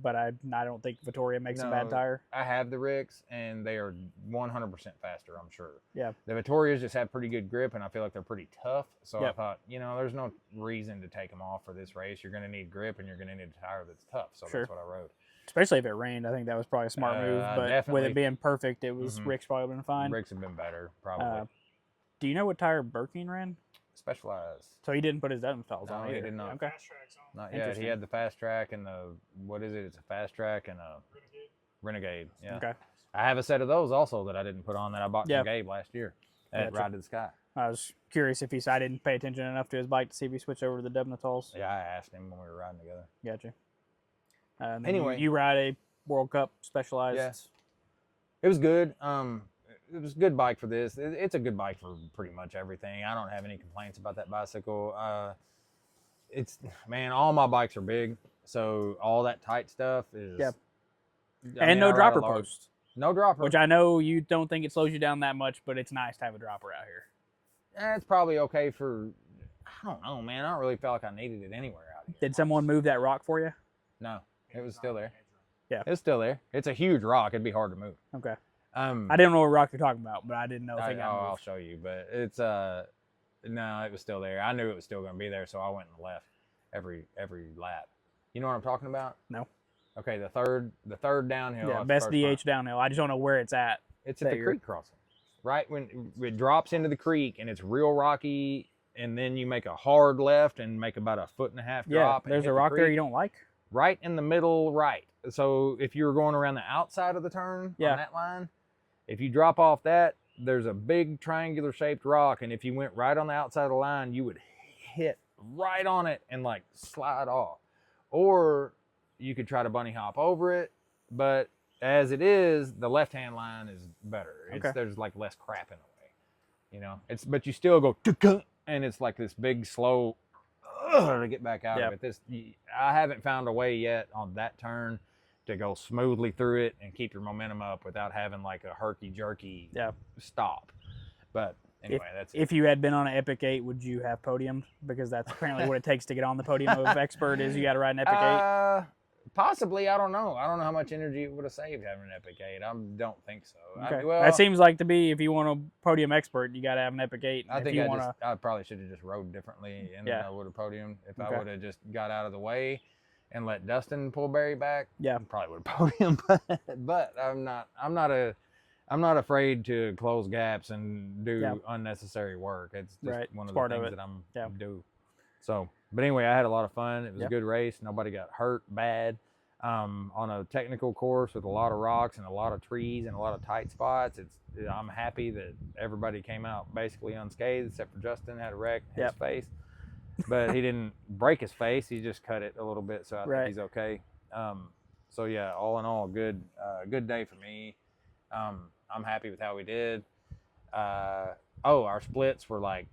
but I don't think Vittoria makes a bad tire. I have the Ricks, and they are 100% faster. I'm sure. Yeah. The Vittorias just have pretty good grip, and I feel like they're pretty tough. So I thought, there's no reason to take them off for this race. You're going to need grip, and you're going to need a tire that's tough. So that's what I rode. Especially if it rained, I think that was probably a smart move. But definitely. with it being perfect, it was Rick's probably been fine. Ricks have been better, probably. Do you know what tire Birkin ran? Specialized. So he didn't put his installs on. No, he did not. Okay. Fast tracks on. Not yet. He had the fast track and the It's a fast track and a Renegade. Yeah. Okay. I have a set of those also that I didn't put on that I bought Yeah. from Gabe last year at Gotcha. Ride to the Sky. I was curious if I didn't pay attention enough to his bike to see if he switched over to the Dubnatals. Yeah, I asked him when we were riding together. Gotcha. And Anyway. you ride a World Cup Specialized. Yeah. It was good. It was a good bike for this. It's a good bike for pretty much everything. I don't have any complaints about that bicycle. Man, all my bikes are big, so all that tight stuff is. Yep. I And mean, no I ride a dropper large- post. No dropper. Which I know you don't think it slows you down that much, but it's nice to have a dropper out here. It's probably okay for. I don't know, man. I don't really feel like I needed it anywhere out here. Did someone move that rock for you? No, it was still there. Yeah. It's still there. It's a huge rock. It'd be hard to move. Okay. I I didn't know what rock you're talking about, but I didn't know if it got I'll moved. show you, but it's no, it was still there. I knew it was still going to be there, so I went and left every lap. You know what I'm talking about? No. Okay, the third downhill. Yeah, off the best first DH line. downhill. I just don't know where it's at. It's at the there. creek crossing, right when it drops into the creek and it's real rocky, and then you make a hard left and make about a 1.5 foot Yeah, drop. and there's hit a the rock there creek. you don't like? Right in the middle, right. So if you were going around the outside of the turn Yeah. on that line, if you drop off that, there's a big triangular shaped rock, and if you went right on the outside of the line, you would hit right on it and like slide off. Or you could try to bunny hop over it, but as it is, the left-hand line is better. Okay. There's like less crap in the way, but you still go, and it's like this big slow to get back out of it. I haven't found a way yet on that turn to go smoothly through it and keep your momentum up without having like a herky-jerky stop. But anyway, that's it. If you had been on an Epic 8, would you have podiumed? Because that's apparently what it takes to get on the podium of Expert is you got to ride an Epic 8. Possibly, I don't know. I don't know how much energy it would have saved having an Epic 8. I don't think so. Okay. That seems like to be, if you want a podium Expert, you got to have an Epic 8. I think I probably should have just rode differently and then I would have podiumed. If I would have just got out of the way and let Dustin pull Barry back, I probably would have podiumed. But I'm not afraid to close gaps and do unnecessary work. It's just one of the things that I'm do. So, but anyway, I had a lot of fun. It was a good race. Nobody got hurt bad. On a technical course with a lot of rocks and a lot of trees and a lot of tight spots. I'm happy that everybody came out basically unscathed, except for Justin had a wreck in his face. But he didn't break his face. He just cut it a little bit, so I think he's okay. So yeah, all in all, good day for me. I'm happy with how we did. Our splits were like,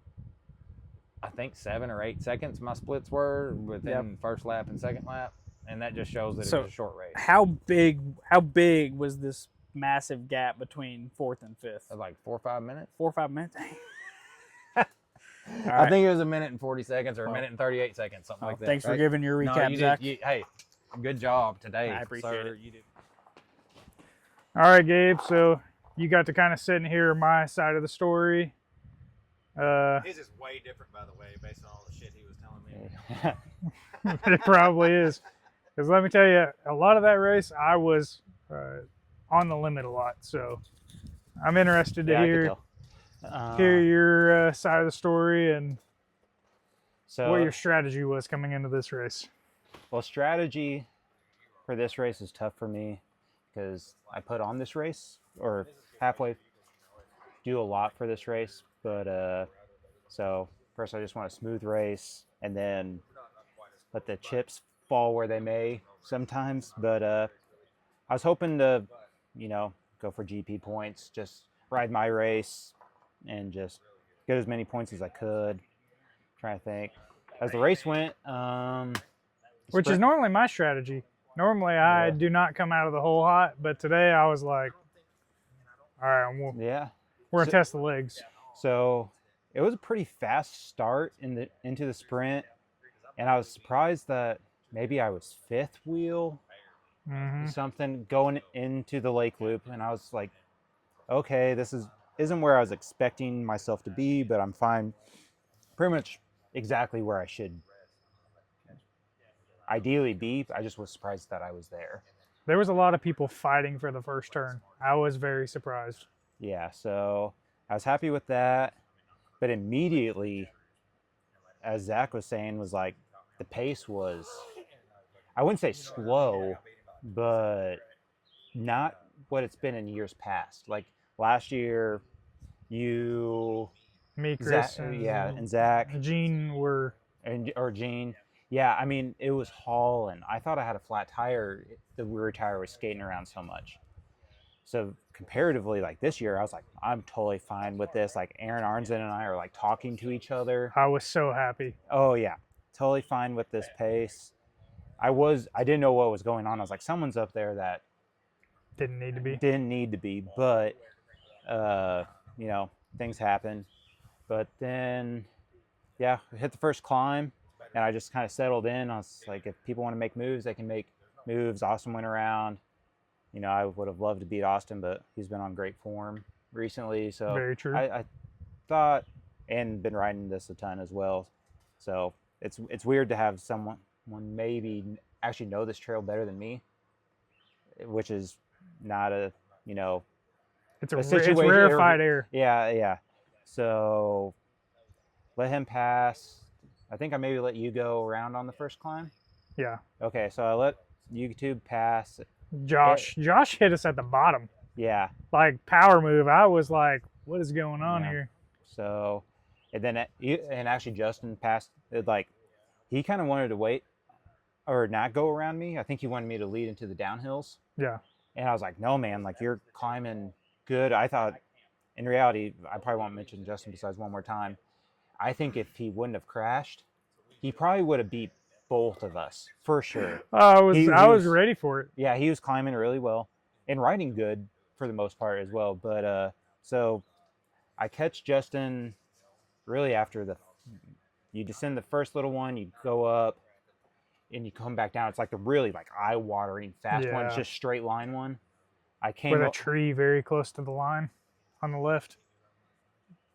I think 7 or 8 seconds. My splits were within first lap and second lap, and that just shows that it was a short race. How big was this massive gap between 4th and 5th? Like 4 or 5 minutes. 4 or 5 minutes. I think it was 1 minute and 40 seconds or 1 minute and 38 seconds, something like that. Thanks for giving your recap, Zach. Hey, good job today. I appreciate it. You did. All right, Gabe. So you got to kind of sit and hear my side of the story. His is way different, by the way, based on all the shit he was telling me. It probably is. Because let me tell you, a lot of that race, I was on the limit a lot. So I'm interested to hear your side of the story and what your strategy was coming into this race. Well, strategy for this race is tough for me because I put on this race or halfway do a lot for this race. But so first I just want a smooth race and then let the chips fall where they may sometimes. But I was hoping to, go for GP points, just ride my race and just get as many points as I could. Trying to think. As the race went, which is normally my strategy. Normally I do not come out of the hole hot, but today I was like, all right, we're gonna test the legs. So it was a pretty fast start into the sprint, and I was surprised that maybe I was 5th wheel, something going into the lake loop, and I was like, okay, this isn't where I was expecting myself to be, but I'm fine, pretty much exactly where I should ideally be. I just was surprised that I was there. There was a lot of people fighting for the first turn. I was very surprised. Yeah, so I was happy with that, but immediately, as Zach was saying, was like the pace was, I wouldn't say slow, but not what it's been in years past. Like last year, you, Me, Chris, Zach, and Zach, Gene were, or Gene. Yeah, I mean, it was hauling. I thought I had a flat tire. The rear tire was skating around so much. So comparatively, like this year, I was like, I'm totally fine with this. Like Aaron Arnzen and I are like talking to each other. I was so happy. Oh yeah, totally fine with this pace. I didn't know what was going on. I was like, someone's up there that Didn't need to be. But you know, things happen. But then, yeah, we hit the first climb, and I just kind of settled in. I was like, if people want to make moves, they can make moves. Austin went around. You know, I would have loved to beat Austin, but he's been on great form recently. So Very true. I thought, and been riding this a ton as well. So it's weird to have someone maybe actually know this trail better than me, which is not a, you know, It's a it's rarefied air. Yeah. So let him pass. I think I maybe let you go around on the first climb. Yeah. Okay, so I let YouTube pass. Josh hit us at the bottom. Yeah. Like power move. I was like, what is going on here? So, and then actually Justin passed. Like, he kind of wanted to wait or not go around me. I think he wanted me to lead into the downhills. Yeah. And I was like, no, man, like you're climbing good. I thought, in reality, I probably won't mention Justin besides one more time. I think if he wouldn't have crashed, he probably would have beat both of us for sure. I was ready for it. Yeah, he was climbing really well and riding good for the most part as well. But so I catch Justin really after you descend the first little one, you go up and you come back down. It's like the really like eye-watering fast one. It's just straight line one. I came with a tree very close to the line on the left.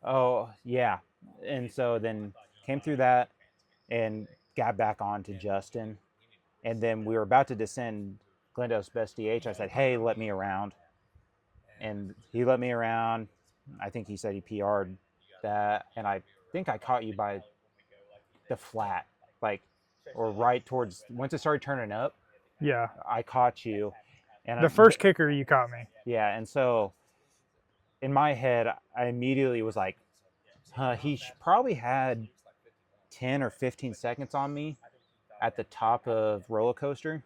Oh yeah, and so then came through that and got back on to Justin, and then we were about to descend Glendo's Best DH. I said, "Hey, let me around," and he let me around. I think he said he PR'd that, and I think I caught you by the flat, like, or right towards once it started turning up. Yeah, I caught you, and the first kicker you caught me. Yeah, and so in my head, I immediately was like, he probably had 10 or 15 seconds on me at the top of roller coaster,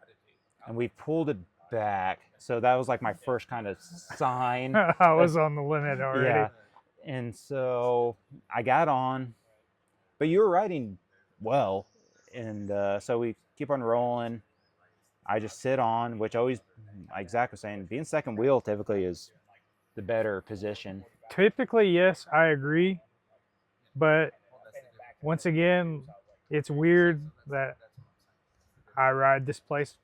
and we pulled it back. So that was like my first kind of sign. I was on the limit already. Yeah, and so I got on, but you were riding well, and so we keep on rolling. I just sit on, which always, like Zach was saying, being second wheel typically is the better position. Typically, yes, I agree. But once again, it's weird that I ride this place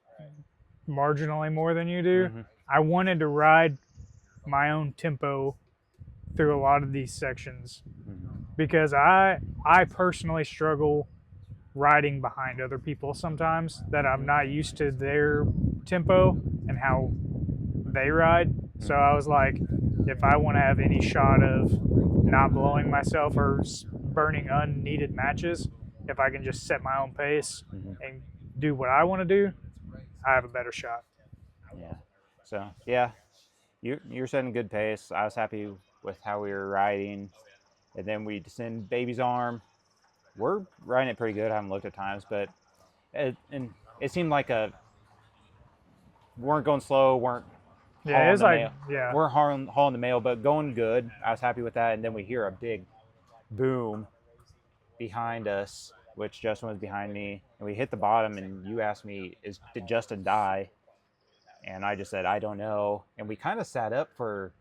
marginally more than you do. Mm-hmm. I wanted to ride my own tempo through a lot of these sections because I personally struggle riding behind other people sometimes, that I'm not used to their tempo and how they ride. So I was like, if I want to have any shot of not blowing myself or burning unneeded matches, if I can just set my own pace and do what I want to do, I have a better shot. Yeah. So yeah, you're setting good pace. I was happy with how we were riding, and then we descend Baby's Arm. We're riding it pretty good. I haven't looked at times, but it seemed like weren't going slow, weren't Yeah, it's like we're hauling the mail, but going good. I was happy with that, and then we hear a big boom behind us, which Justin was behind me, and we hit the bottom, and you asked me, did Justin die? And I just said, I don't know, and we kind of sat up for.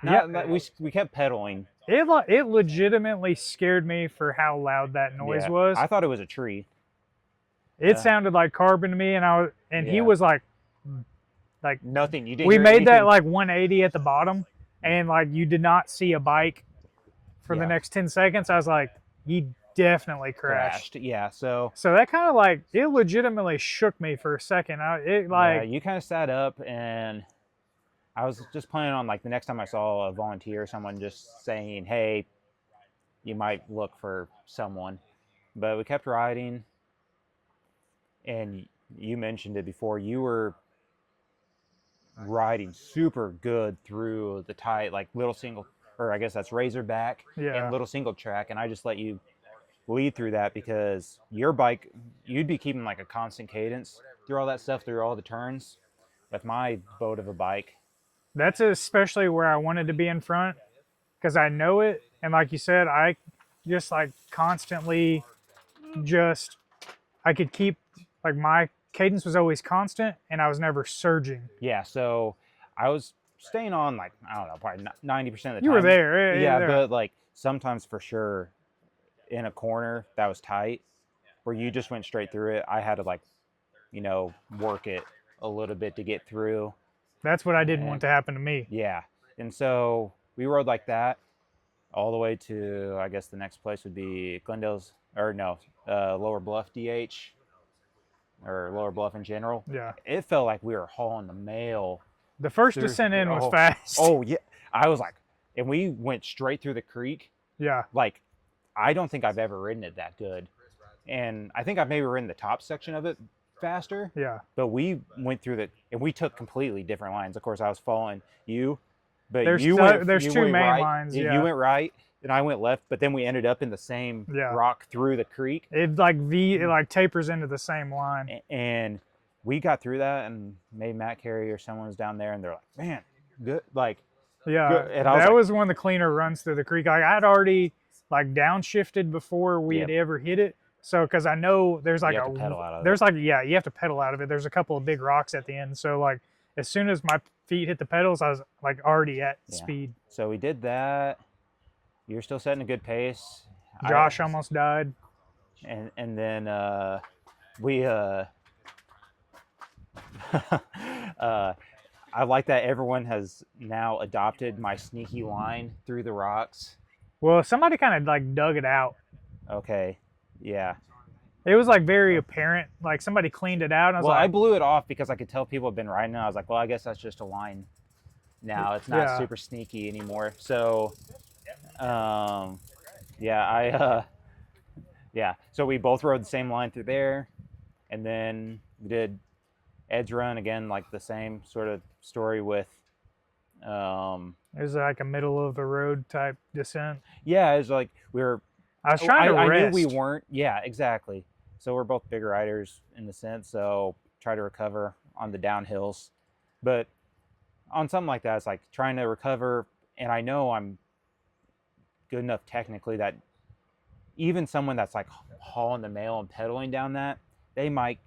We kept pedaling. It legitimately scared me for how loud that noise was. I thought it was a tree. It sounded like carbon to me, and he was like nothing. You didn't. We hear made anything. that like 180 at the bottom, and like you did not see a bike for the next 10 seconds. I was like, he definitely crashed. Yeah. So that kind of like it legitimately shook me for a second. You kind of sat up, and I was just planning on like the next time I saw a volunteer, someone just saying, "Hey, you might look for someone." But we kept riding, and you mentioned it before. You were riding super good through the tight, like little single, or I guess that's Razorback and little single track, and I just let you lead through that because your bike, you'd be keeping like a constant cadence through all that stuff, through all the turns. With my boat of a bike, that's especially where I wanted to be in front because I know it, and like you said, I just like constantly just I could keep like my cadence was always constant and I was never surging. Yeah, so I was staying on like, I don't know, probably 90% of the time. You were there. Yeah, but like sometimes for sure in a corner that was tight where you just went straight through it, I had to like, you know, work it a little bit to get through. That's what I didn't want to happen to me. Yeah. And so we rode like that all the way to, I guess the next place would be Glendale's, or no, Lower Bluff DH, or Lower Bluff in general. Yeah. It felt like we were hauling the mail. The first descent in was fast. Oh, yeah. I was like, and we went straight through the creek. Yeah. Like, I don't think I've ever ridden it that good. And I think I've maybe ridden the top section of it faster. Yeah. But we went through and we took completely different lines. Of course, I was following you, but there's you there's you two went main right. lines. Yeah. You went right, and I went left. But then we ended up in the same rock through the creek. It like tapers into the same line. And we got through that, and maybe Matt Carey or someone was down there, and they're like, "Man, good!" Like, yeah, good. And that was one of the cleaner runs through the creek. Like I'd already like downshifted before we had ever hit it. So, because I know there's like you have to pedal out of there's like you have to pedal out of it. There's a couple of big rocks at the end. So like as soon as my feet hit the pedals, I was like already at speed. So we did that. You're still setting a good pace. Josh almost died. And then we I like that everyone has now adopted my sneaky line through the rocks. Well, somebody kind of like dug it out. Okay. Yeah. It was like very apparent. Like somebody cleaned it out. And I was I like, blew it off because I could tell people had been riding it. I was like, well, I guess that's just a line now. It's not super sneaky anymore. So, so we both rode the same line through there. And then we did Ed's Run again, like the same sort of story with. It was like a middle of the road type descent. Yeah, it was like I was trying to rest. I knew we weren't. Yeah, exactly. So we're both bigger riders in the sense. So try to recover on the downhills, but on something like that, it's like trying to recover. And I know I'm good enough technically that even someone that's like hauling the mail and pedaling down that, they might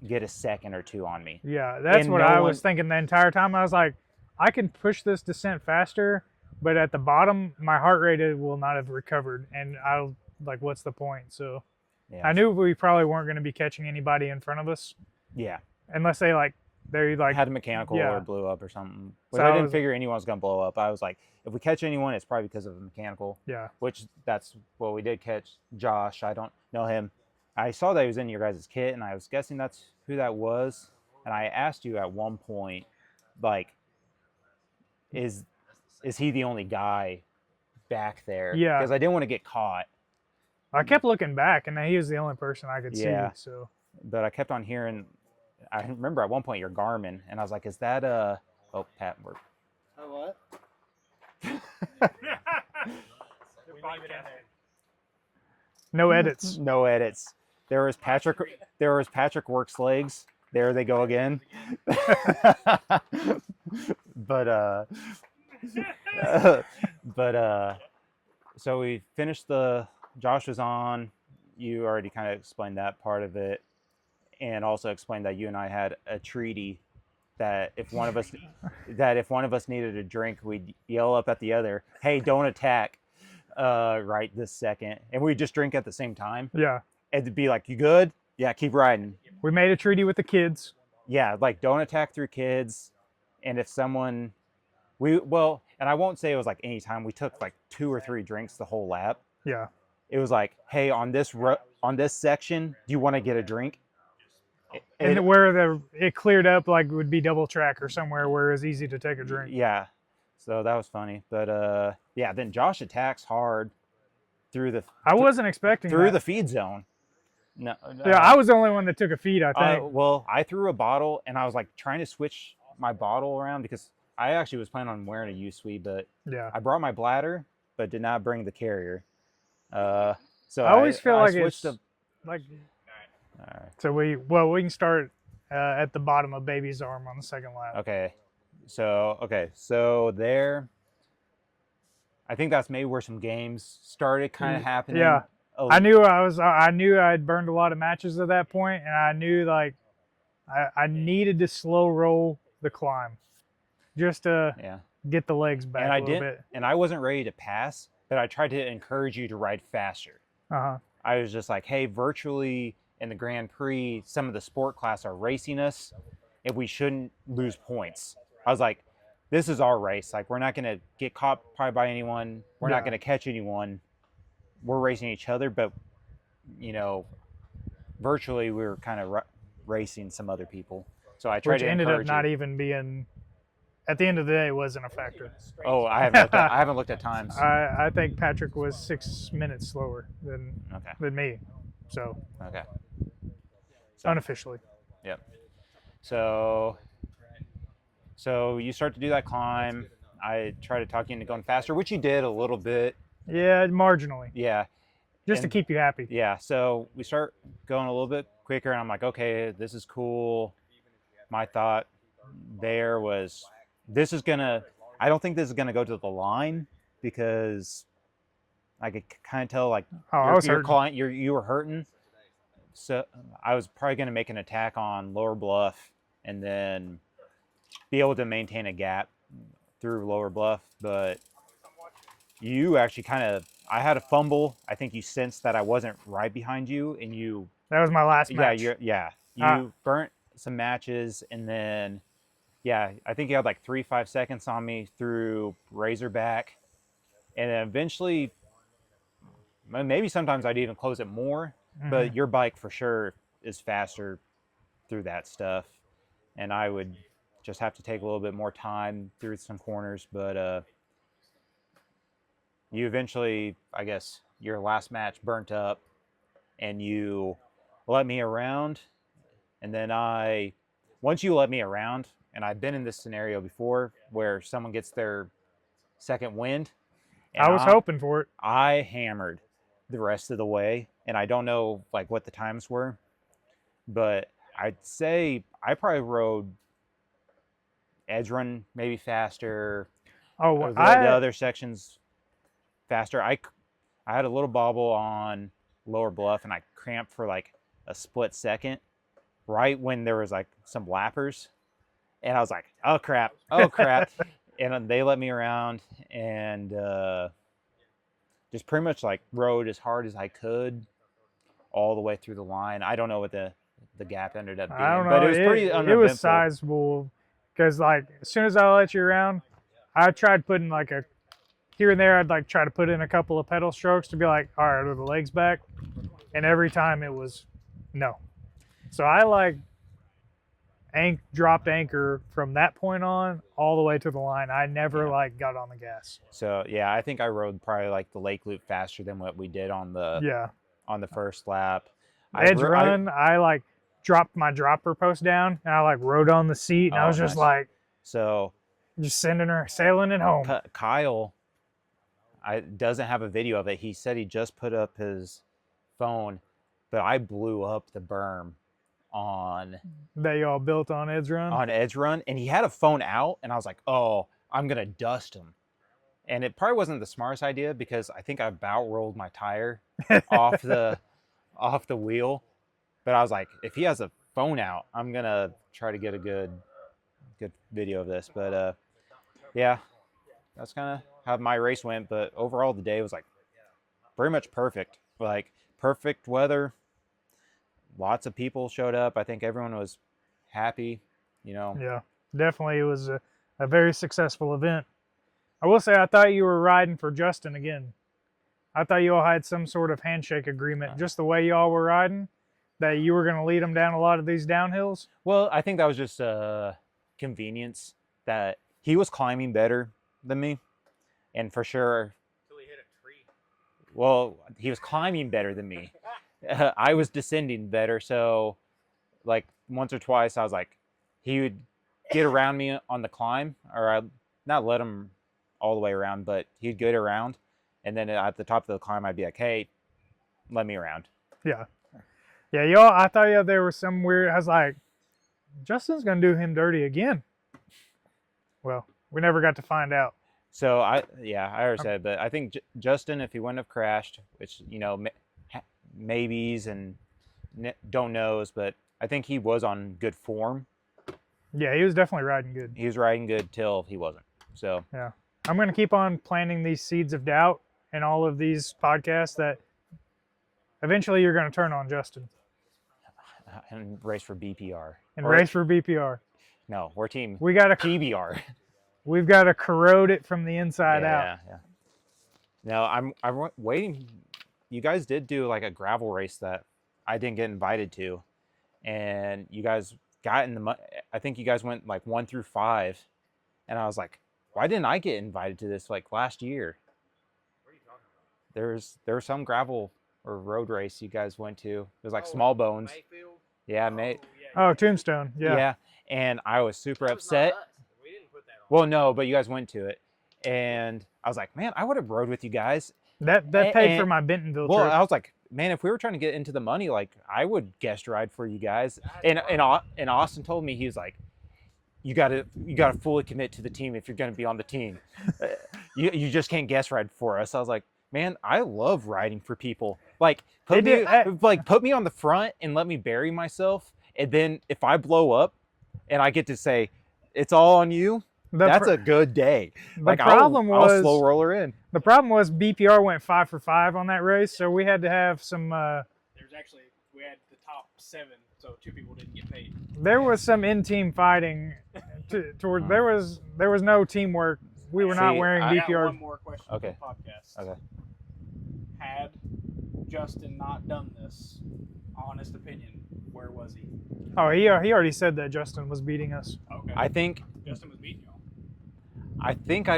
get a second or two on me. Yeah, that's what I was thinking the entire time. I was like, I can push this descent faster, but at the bottom, my heart rate will not have recovered, and I'll like, what's the point? So, I knew we probably weren't going to be catching anybody in front of us. Yeah, unless they had a mechanical or blew up or something. Which I didn't figure anyone was going to blow up. I was like, if we catch anyone, it's probably because of a mechanical. Yeah. Which that's what we did catch. Josh, I don't know him. I saw that he was in your guys' kit, and I was guessing that's who that was. And I asked you at one point, like, is he the only guy back there? Yeah. Because I didn't want to get caught. I kept looking back, and he was the only person I could see. So. But I kept on hearing. I remember at one point your Garmin, and I was like, "Is that Oh, Pat work." What? No edits. No edits. There was Patrick works legs. There they go again. But so we finished Josh was on. You already kind of explained that part of it, and also explained that you and I had a treaty that if one of us needed a drink, we'd yell up at the other, "Hey, don't attack right this second," and we'd just drink at the same time. Yeah. And it'd be like, "You good? Yeah, keep riding." We made a treaty with the kids. Yeah, like don't attack through kids, and if someone, and I won't say it was like any time. We took like 2 or 3 drinks the whole lap. Yeah. It was like, "Hey, on this section, do you want to get a drink?" And where it cleared up, like it would be double track or somewhere where it was easy to take a drink. Yeah, so that was funny. But then Josh attacks hard through the. I wasn't expecting through that. the feed zone. No. Yeah, I was the only one that took a feed, I think. Well, I threw a bottle and I was like trying to switch my bottle around because I actually was planning on wearing a U-Sweet, but Yeah. I brought my bladder, but did not bring the carrier. So I always feel like switched it's to, like. all right. So we can start at the bottom of Baby's arm on the second lap. Okay. So there, I think that's maybe where some games started kind of happening. Yeah. Oh, I knew I'd burned a lot of matches at that point, and I knew like I needed to slow roll the climb just to get the legs back and a I little didn't, bit. and I wasn't ready to pass, but I tried to encourage you to ride faster. I was just like, hey, virtually in the Grand Prix, some of the sport class are racing us, and we shouldn't lose points. I was like, this is our race. Like, we're not going to get caught probably by anyone. We're not going to catch anyone. We're racing each other, but, you know, virtually we were kind of racing some other people. So I tried Which to ended up encourage not you. even being, at the end of the day, it wasn't a factor. Oh, I haven't looked at times. I think Patrick was 6 minutes slower than me. So unofficially. Yep. So you start to do that climb. I try to talk you into going faster, which you did a little bit. Yeah, marginally. Yeah. Just to keep you happy. Yeah. So we start going a little bit quicker, and I'm like, okay, this is cool. My thought there was, I don't think this is gonna go to the line because I could kind of tell like you were hurting. So I was probably gonna make an attack on lower bluff and then be able to maintain a gap through lower bluff, but you actually I had a fumble. I think you sensed that I wasn't right behind you, and that was my last match. You burnt some matches, and then I think you had like 3-5 seconds on me through Razorback, and then eventually maybe sometimes I'd even close it more, but your bike for sure is faster through that stuff, and I would just have to take a little bit more time through some corners, but you eventually, I guess, your last match burnt up, and you let me around, and then once you let me around, and I've been in this scenario before where someone gets their second wind. And I was hoping for it. I hammered the rest of the way, and I don't know like what the times were, but I'd say I probably rode edge run maybe faster. Oh, the other sections faster. I had a little bobble on lower bluff, and I cramped for like a split second right when there was like some lappers, and I was like, oh crap. And they let me around, and just pretty much like rode as hard as I could all the way through the line. I don't know what the gap ended up being, I don't know. but it was pretty uneventful. It was sizable because like as soon as I let you around, I tried putting like here and there, I'd like try to put in a couple of pedal strokes to be like, all right, are the legs back? And every time it was no. So I like dropped anchor from that point on all the way to the line. I never like got on the gas. So yeah, I think I rode probably like the Lake Loop faster than what we did on the first lap. Edge run, I like dropped my dropper post down, and I like rode on the seat, and I was just like, so just sailing it home. Kyle doesn't have a video of it. He said he just put up his phone, but I blew up the berm on that y'all built on Edge Run, and he had a phone out, and I was like, oh, I'm gonna dust him. And it probably wasn't the smartest idea because I think I about rolled my tire off the wheel, but I was like, if he has a phone out, I'm gonna try to get a good video of this. But that's kind of how my race went. But overall, the day was like pretty much perfect. Like perfect weather. Lots of people showed up. I think everyone was happy, Yeah, definitely. It was a very successful event. I will say I thought you were riding for Justin again. I thought you all had some sort of handshake agreement, just the way y'all were riding, that you were going to lead him down a lot of these downhills. Well, I think that was just convenience, that he was climbing better than me, and for sure. Until he hit a tree. Well, he was climbing better than me. I was descending better, so like once or twice I was like, he would get around me on the climb, or I'd not let him all the way around, but he'd get around. And then at the top of the climb, I'd be like, hey, let me around. Yeah. Yeah, y'all, I thought there was some weird, I was like, Justin's going to do him dirty again. Well, we never got to find out. So, I already said, but I think Justin, if he wouldn't have crashed, which, maybes and don't knows, but I think he was on good form. Yeah, he was definitely riding good. He was riding good till he wasn't. So, yeah. I'm going to keep on planting these seeds of doubt in all of these podcasts that eventually you're going to turn on Justin. And race for BPR. Race for BPR. No, we're team we got PBR. We've got to corrode it from the inside out. Yeah. No, I'm waiting. You guys did do like a gravel race that I didn't get invited to. And you guys got in the I think you guys went like 1 through 5. And I was like, why didn't I get invited to this like last year? What are you talking about? There was some gravel or road race you guys went to. It was like Small Bones. Mayfield? Yeah, mate. Oh, Tombstone. Yeah. And I was super upset. We didn't put that on. Well, no, but you guys went to it. And I was like, man, I would have rode with you guys. That paid for my Bentonville trip. Well, I was like, man, if we were trying to get into the money, like I would guest ride for you guys. And Austin told me, he was like, you gotta fully commit to the team if you're gonna be on the team. You just can't guest ride for us. I was like, man, I love riding for people. Like put me on the front and let me bury myself. And then if I blow up and I get to say it's all on you, that's a good day. Like I'll slow roller in. The problem was BPR went 5 for 5 on that race, so we had to have some. We had the top 7, so 2 people didn't get paid. There was some in-team fighting. There was no teamwork. We were not wearing BPR. I got one more question for the Okay. podcast. Okay. Had Justin not done this, honest opinion, where was he? Oh, he already said that Justin was beating us. Okay. I think Justin was beating y'all. I don't think so.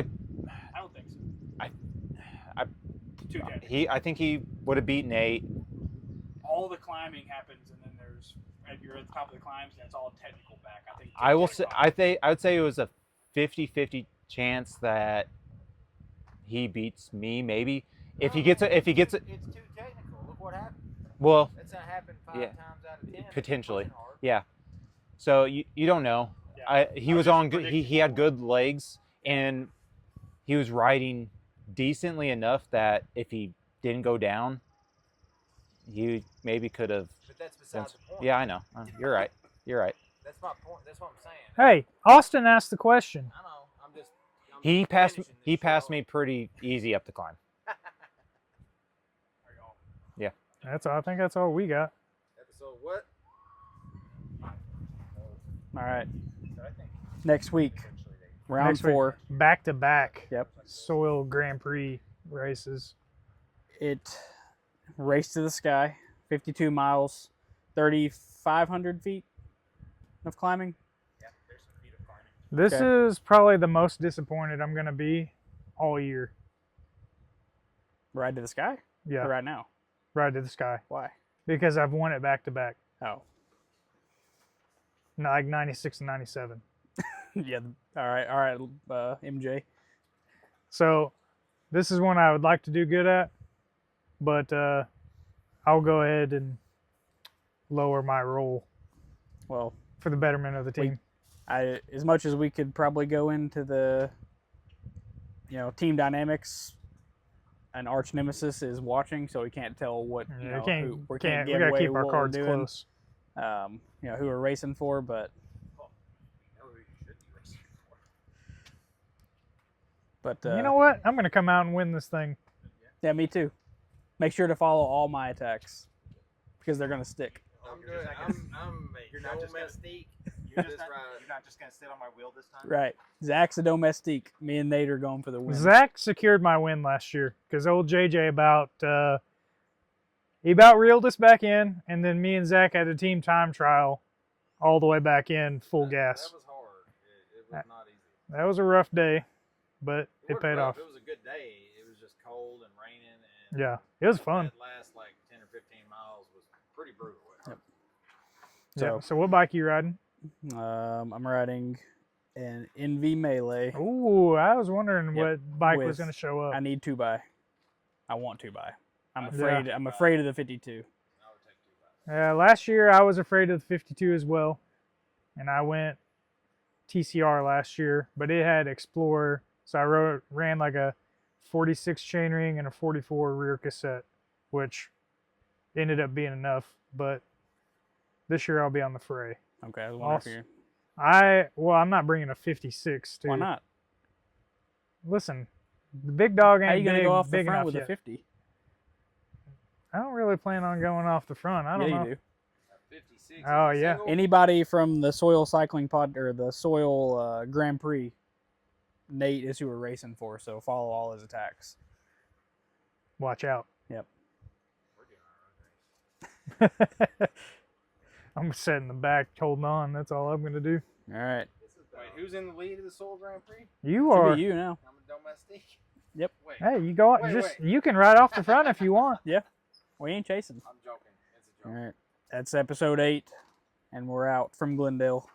I think he would have beaten 8. All the climbing happens, and then you're at the top of the climbs, and it's all technical back. I would say it was a 50-50 chance that he beats me. Maybe if he gets it's too technical. Look what happened. Well, That's not happened 5 times out of 10. Potentially. Yeah. So you don't know. Yeah. He was on good. He had good legs, and he was riding decently enough that if he didn't go down, he maybe could have. But that's besides the point. Yeah, I know. You're right. That's my point. That's what I'm saying. Hey, Austin asked the question. I know. He passed me pretty easy up the climb. Yeah. I think that's all we got. Episode what? All right. Next week, round 4. Back to back. Yep. Soil Grand Prix races. It Race to the Sky, 52 miles, 3,500 feet of climbing. Yeah, there's some feet of climbing. This is probably the most disappointed I'm going to be all year. Ride to the Sky? Yeah. Or right now? Ride to the Sky. Why? Because I've won it back to back. Oh. Like 96 and 97. Yeah. All right, MJ. So this is one I would like to do good at, but I'll go ahead and lower my roll. Well, for the betterment of the team. As much as we could probably go into the, team dynamics, an arch nemesis is watching, so we can't tell what we can't give gotta away keep our what cards we're doing. close. Who we're racing for, but you know what? I'm gonna come out and win this thing. Yeah, me too. Make sure to follow all my attacks because they're gonna stick. I'm good. You're not just domestique. You're not just gonna sit on my wheel this time. Right. Zach's a domestique. Me and Nate are going for the win. Zach secured my win last year because old JJ he about reeled us back in, and then me and Zach had a team time trial all the way back in full gas. That was hard. It was not easy. That was a rough day, but it paid off. It was a good day. It was just cold and raining, and yeah, it was fun. That last 10 or 15 miles was pretty brutal. Yep. So what bike are you riding? I'm riding an NV Melee. Ooh, I was wondering Yep, what bike was with- going to show up. I need 2x. I want 2x. I'm afraid. I'm afraid of the 52. Last year I was afraid of the 52 as well, and I went TCR last year, but it had Explorer, so I ran like a 46 chainring and a 44 rear cassette, which ended up being enough. But this year I'll be on the fray. Okay, I was wondering Awesome. if you. I'm not bringing a 56. Too. Why not? Listen, the big dog ain't How you gonna big, go off the big front enough with yet. a 50? I don't really plan on going off the front. I don't know. You do. 56. Oh, yeah. Anybody from the Soil Cycling Pod or the Soil Grand Prix, Nate is who we're racing for. So follow all his attacks. Watch out. Yep. I'm sitting in the back holding on. That's all I'm going to do. All right. Wait, who's in the lead of the Soul Grand Prix? You Should are. be you now. I'm a domestique. Yep. Wait, Hey, you go. You can ride off the front if you want. We ain't chasing. I'm joking. It's a All joke. right. That's episode 8, and we're out from Glendale.